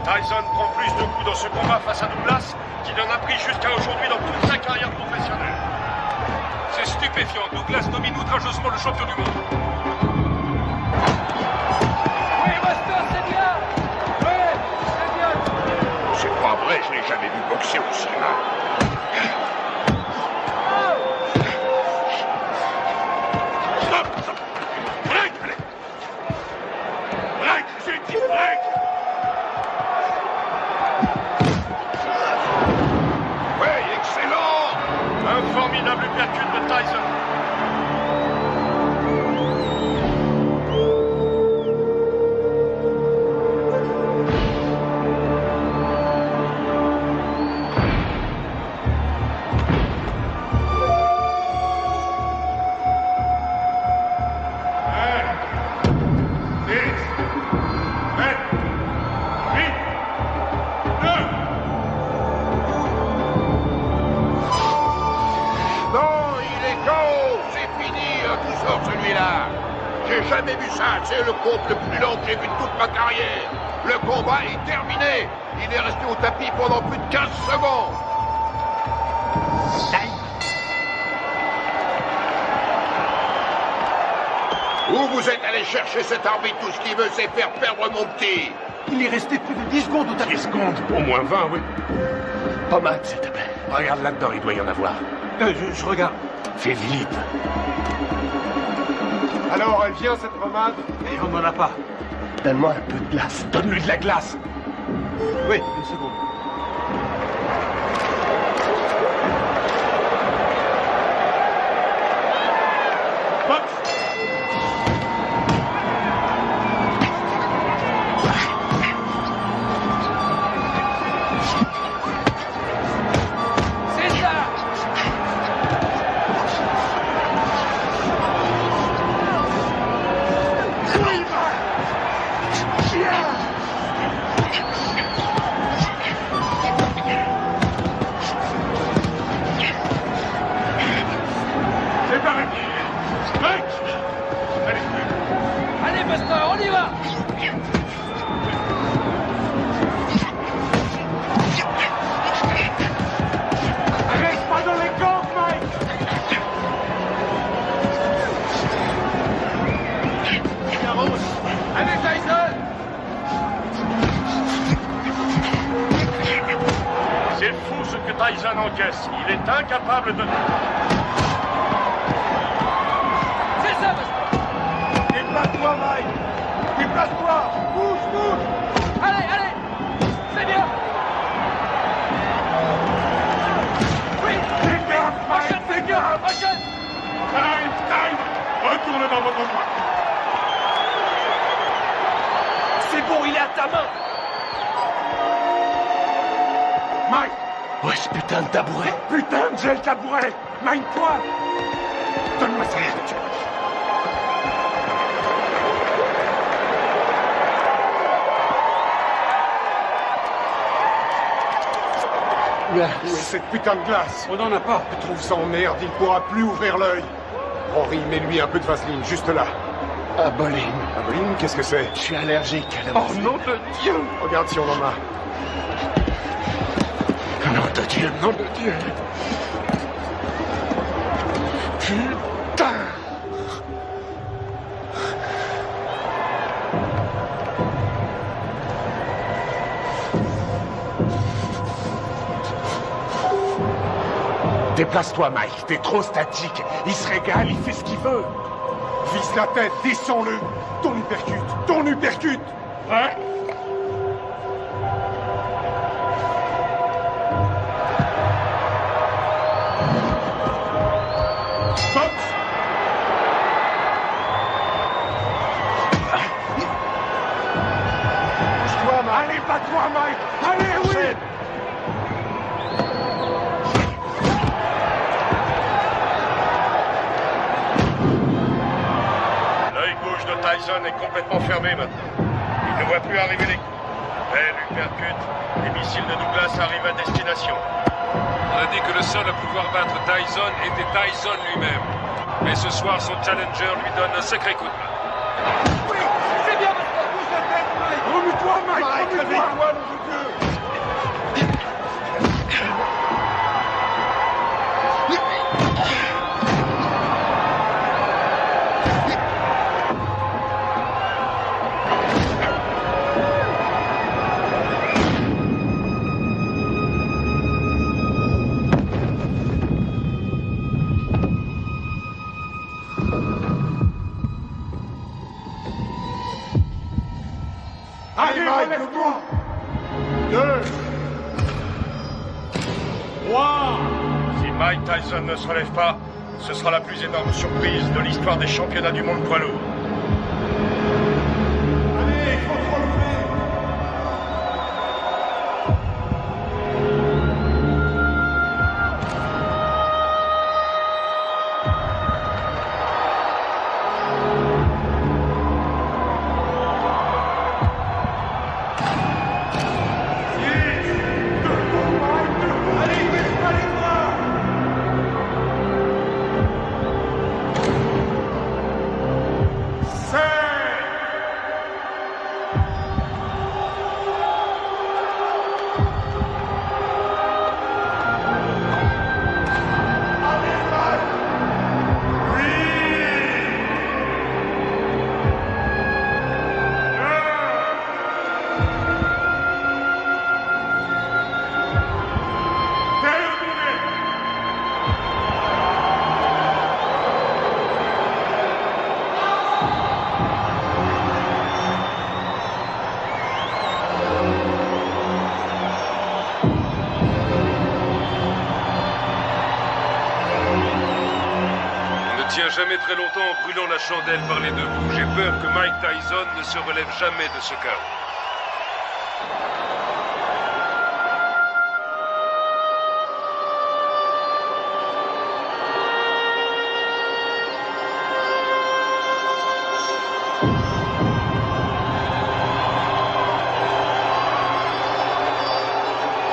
Tyson prend plus de coups dans ce combat face à Douglas qu'il en a pris jusqu'à aujourd'hui dans toute sa carrière professionnelle. C'est stupéfiant. Douglas domine outrageusement le champion du monde. C'est pas vrai, je l'ai jamais vu boxer aussi mal. Stop, stop. Break, allez. Break, j'ai dit break. Oui, excellent. Un formidable uppercut de Tyson. J'ai jamais vu ça, c'est le compte le plus long que j'ai vu de toute ma carrière. Le combat est terminé. Il est resté au tapis pendant plus de 15 secondes. Où vous êtes allé chercher cet arbitre? Tout ce qu'il veut, c'est faire perdre mon petit. Il est resté plus de 10 secondes au tapis. 10 secondes? Au moins 20, oui. Pommade, s'il te plaît. Regarde là-dedans, il doit y en avoir. Je regarde. Fais vite. Alors, elle vient, cette pommade? Et on n'en a pas. Donne-moi un peu de glace. Donne-lui de la glace. Oui, une seconde. Tyson encaisse. Il est incapable de... C'est ça, Buster. Déplace-toi, Mike. Déplace-toi. Bouge, bouge. Allez, allez. C'est bien. Oui. Fais gaffe, Mike. Fais gaffe. Prochaine. Time. Retourne dans votre coin. C'est bon, il est à ta main. Mike. Ouais, ce putain de tabouret. Putain, j'ai le tabouret. Mine-toi. Donne-moi ça. Où est cette putain de glace? On n'en a pas. Je trouve ça en merde, il pourra plus ouvrir l'œil. Henri, mets-lui un peu de vaseline, juste là. Aboline. Aboline, qu'est-ce que c'est? Je suis allergique à la Oh nom de Dieu! Regarde si on en a. Nom de Dieu, nom de Dieu. Putain! Déplace-toi, Mike. T'es trop statique. Il se régale, il fait ce qu'il veut. Vise la tête, descends-le. Ton uppercut, ton uppercut. Hein? Bouge-toi, Mike. Allez, bats-toi, Mike. Allez, oui. L'œil gauche de Tyson est complètement fermé maintenant. Il ne voit plus arriver les coups. Belle uppercut. Les missiles de Douglas arrivent à destination. On a dit que le seul à pouvoir battre Tyson était Tyson lui-même. Mais ce soir, son challenger lui donne un sacré coup de main. Oui, c'est bien, bouge la tête, Mike. Remue-toi, Mike. Remue-toi, nom de Dieu. Allez, Mike, lève-toi. 2, 3. Si Mike Tyson ne se relève pas, ce sera la plus énorme surprise de l'histoire des championnats du monde poids lourd. Allez, il faut te relever. jamais très longtemps en brûlant la chandelle par les deux bouts. J'ai peur que Mike Tyson ne se relève jamais de ce chaos.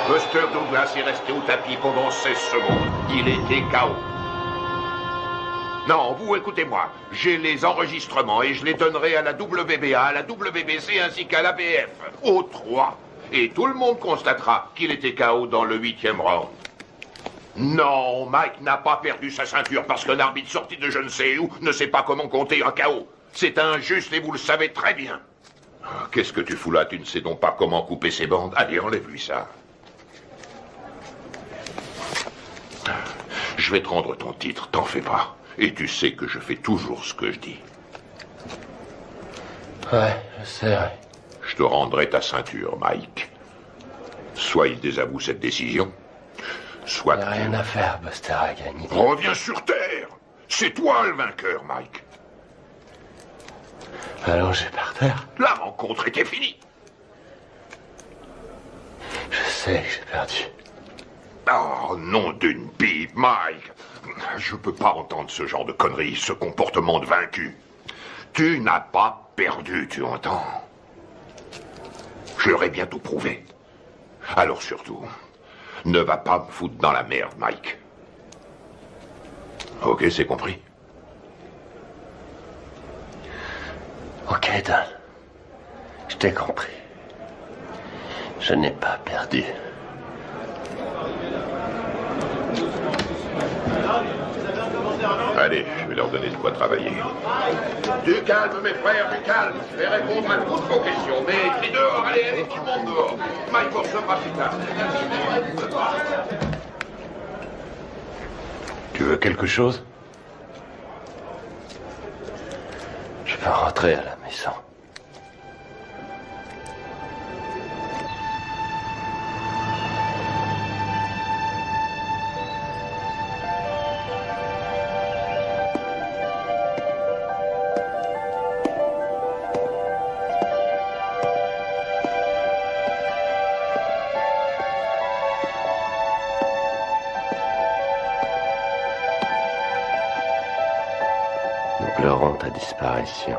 Buster Douglas est resté au tapis pendant 16 secondes. Il était KO. Non, vous écoutez-moi. J'ai les enregistrements et je les donnerai à la WBA, à la WBC ainsi qu'à l'ABF. Aux trois. Et tout le monde constatera qu'il était KO dans le 8e round. Non, Mike n'a pas perdu sa ceinture parce qu'un arbitre sorti de je ne sais où ne sait pas comment compter un KO. C'est injuste et vous le savez très bien. Qu'est-ce que tu fous là? Tu ne sais donc pas comment couper ses bandes? Allez, enlève-lui ça. Je vais te rendre ton titre, t'en fais pas. Et tu sais que je fais toujours ce que je dis. Ouais, je sais, ouais. Je te rendrai ta ceinture, Mike. Soit il désavoue cette décision, soit... Il n'y a rien à faire, Buster a gagné. Reviens sur Terre. C'est toi le vainqueur, Mike. Allongé par terre. La rencontre était finie. Je sais que j'ai perdu. Oh, nom d'une pipe, Mike. Je peux pas entendre ce genre de conneries, ce comportement de vaincu. Tu n'as pas perdu, tu entends? Je leur ai bientôt prouvé. Alors surtout, ne va pas me foutre dans la merde, Mike. Ok, c'est compris? Ok, Don. Je t'ai compris. Je n'ai pas perdu. Allez, je vais leur donner de quoi travailler. Du calme, mes frères, du calme. Je vais répondre à toutes vos questions. Mais crie dehors, allez, tout le monde dehors. Mike vous recevra plus tard. Tu veux quelque chose? Je peux rentrer à la maison. Pleurons ta disparition.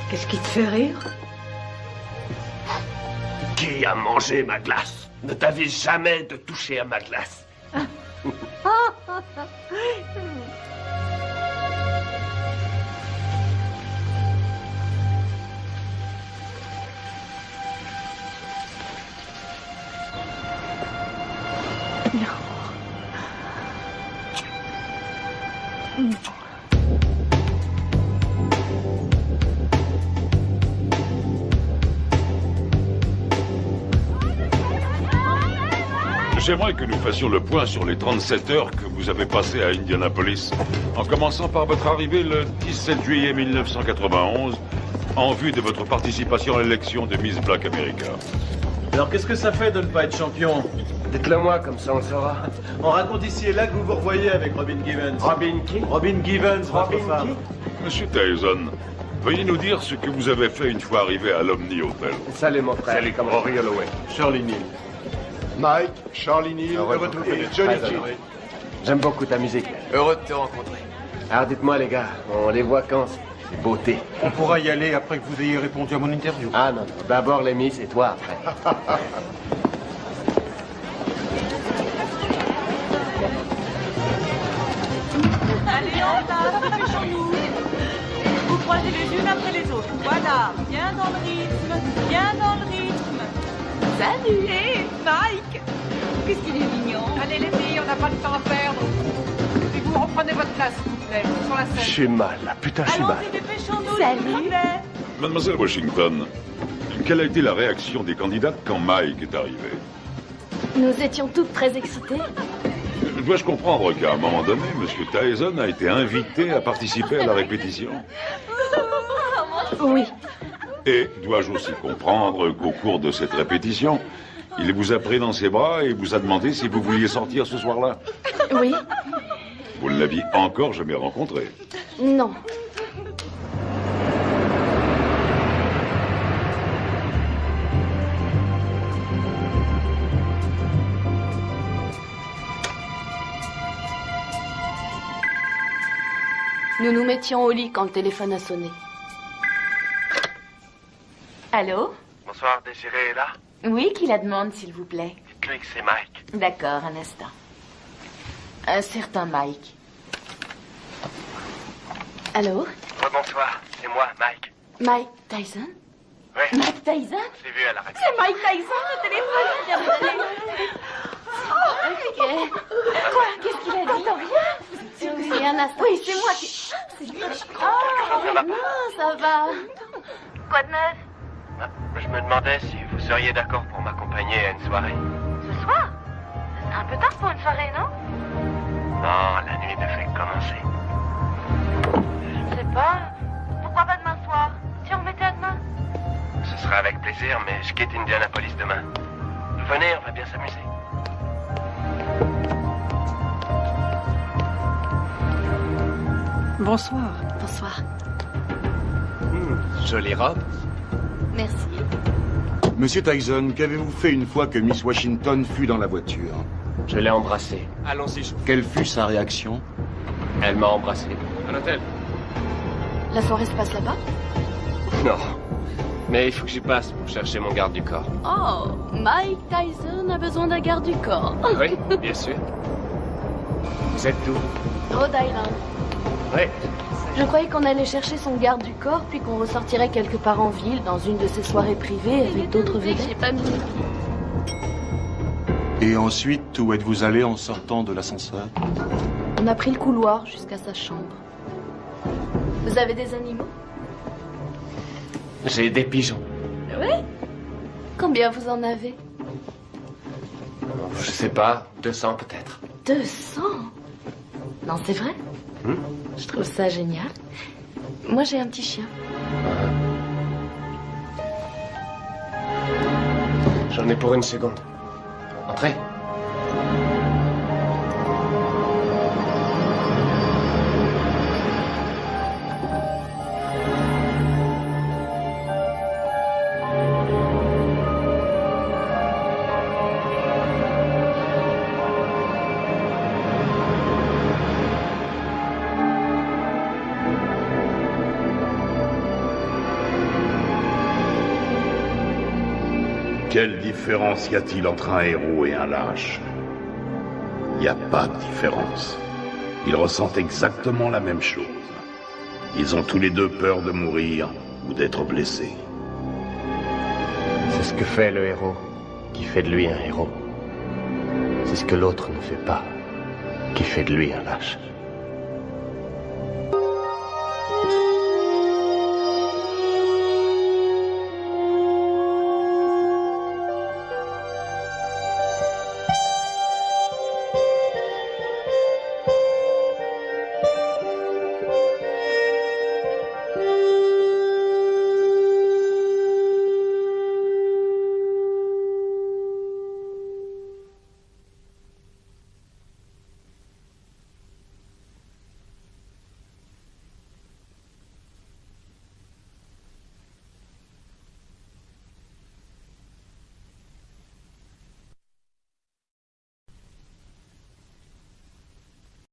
Qu'est-ce qui te fait rire? Qui a mangé ma glace? Ne t'avise jamais de toucher à ma glace. J'aimerais que nous fassions le point sur les 37 heures que vous avez passées à Indianapolis, en commençant par votre arrivée le 17 juillet 1991, en vue de votre participation à l'élection de Miss Black America. Alors qu'est-ce que ça fait de ne pas être champion? Dites-le moi, comme ça on le saura. On raconte ici et là que vous vous revoyez avec Robin Givens. Robin qui? Robin Givens, votre femme. Monsieur Tyson, veuillez nous dire ce que vous avez fait une fois arrivé à l'Omni Hotel. Salut mon frère. Salut, comme Rory Holloway. Shirley Neal. Mike, Charlie Neal, et Johnny King. J'aime beaucoup ta musique. Heureux de te rencontrer. Alors dites-moi les gars, on les voit quand ces beautés? On pourra y aller après que vous ayez répondu à mon interview. Ah non, d'abord les Miss et toi après. Allez, en place, dépêchons-nous. Vous croisez les unes après les autres. Voilà, bien dans le rythme, bien dans le rythme. Salut! Hé, Mike! Qu'est-ce qu'il est mignon! Allez les filles, on n'a pas de temps à perdre. Et vous Prenez votre place, s'il vous plaît, sur la scène. J'ai mal, là. Putain, j'ai mal. Allons-y, dépêchons-nous, s'il vous plaît. Mademoiselle Washington, quelle a été la réaction des candidates quand Mike est arrivé? Nous étions toutes très excitées. Dois-je comprendre qu'à un moment donné, M. Tyson a été invité à participer à la répétition? Oui. Et dois-je aussi comprendre qu'au cours de cette répétition, il vous a pris dans ses bras et vous a demandé si vous vouliez sortir ce soir-là? Oui. Vous ne l'aviez encore jamais rencontré? Non. Nous nous mettions au lit quand le téléphone a sonné. Allô? Bonsoir, Désiré est là? Oui, qui la demande, s'il vous plaît? Dites-lui que c'est Mike. D'accord, un instant. Un certain Mike. Allô? Bonsoir, c'est moi, Mike. Mike Tyson? Oui. Mike Tyson? Je l'ai vu à la radio. C'est Mike Tyson, le téléphone vient de sonner. Ok. Quoi? Qu'est-ce qu'il a dit? Rien. Oui, un instant. Oui, c'est moi qui... Oh, non, ça va. Quoi de neuf? Je me demandais si vous seriez d'accord pour m'accompagner à une soirée. Ce soir? C'est un peu tard pour une soirée, non? Non, la nuit ne fait que commencer. Je sais pas. Pourquoi pas demain soir? Si on remettait à demain? Ce sera avec plaisir, mais je quitte Indianapolis demain. Venez, on va bien s'amuser. Bonsoir. Bonsoir. Jolie robe. Merci. Monsieur Tyson, qu'avez-vous fait une fois que Miss Washington fut dans la voiture? Je l'ai embrassée. Allons-y. Quelle fut sa réaction? Elle m'a embrassé. À l'hôtel. La soirée se passe là-bas? Non. Mais il faut que j'y passe pour chercher mon garde du corps. Oh, Mike Tyson a besoin d'un garde du corps. Oui, bien sûr. Vous êtes d'où? Rhode Island. Oui. Je croyais qu'on allait chercher son garde du corps, puis qu'on ressortirait quelque part en ville, dans une de ses soirées privées, avec d'autres vedettes. J'ai pas mis. Et ensuite, où êtes-vous allé en sortant de l'ascenseur? On a pris le couloir jusqu'à sa chambre. Vous avez des animaux? J'ai des pigeons. Oui? Combien vous en avez? Je sais pas, 200 peut-être. 200? Non, c'est vrai? Je trouve ça génial. Moi, j'ai un petit chien. J'en ai pour une seconde. Entrez. Quelle différence y a-t-il entre un héros et un lâche? Il n'y a pas de différence. Ils ressentent exactement la même chose. Ils ont tous les deux peur de mourir ou d'être blessés. C'est ce que fait le héros qui fait de lui un héros. C'est ce que l'autre ne fait pas qui fait de lui un lâche.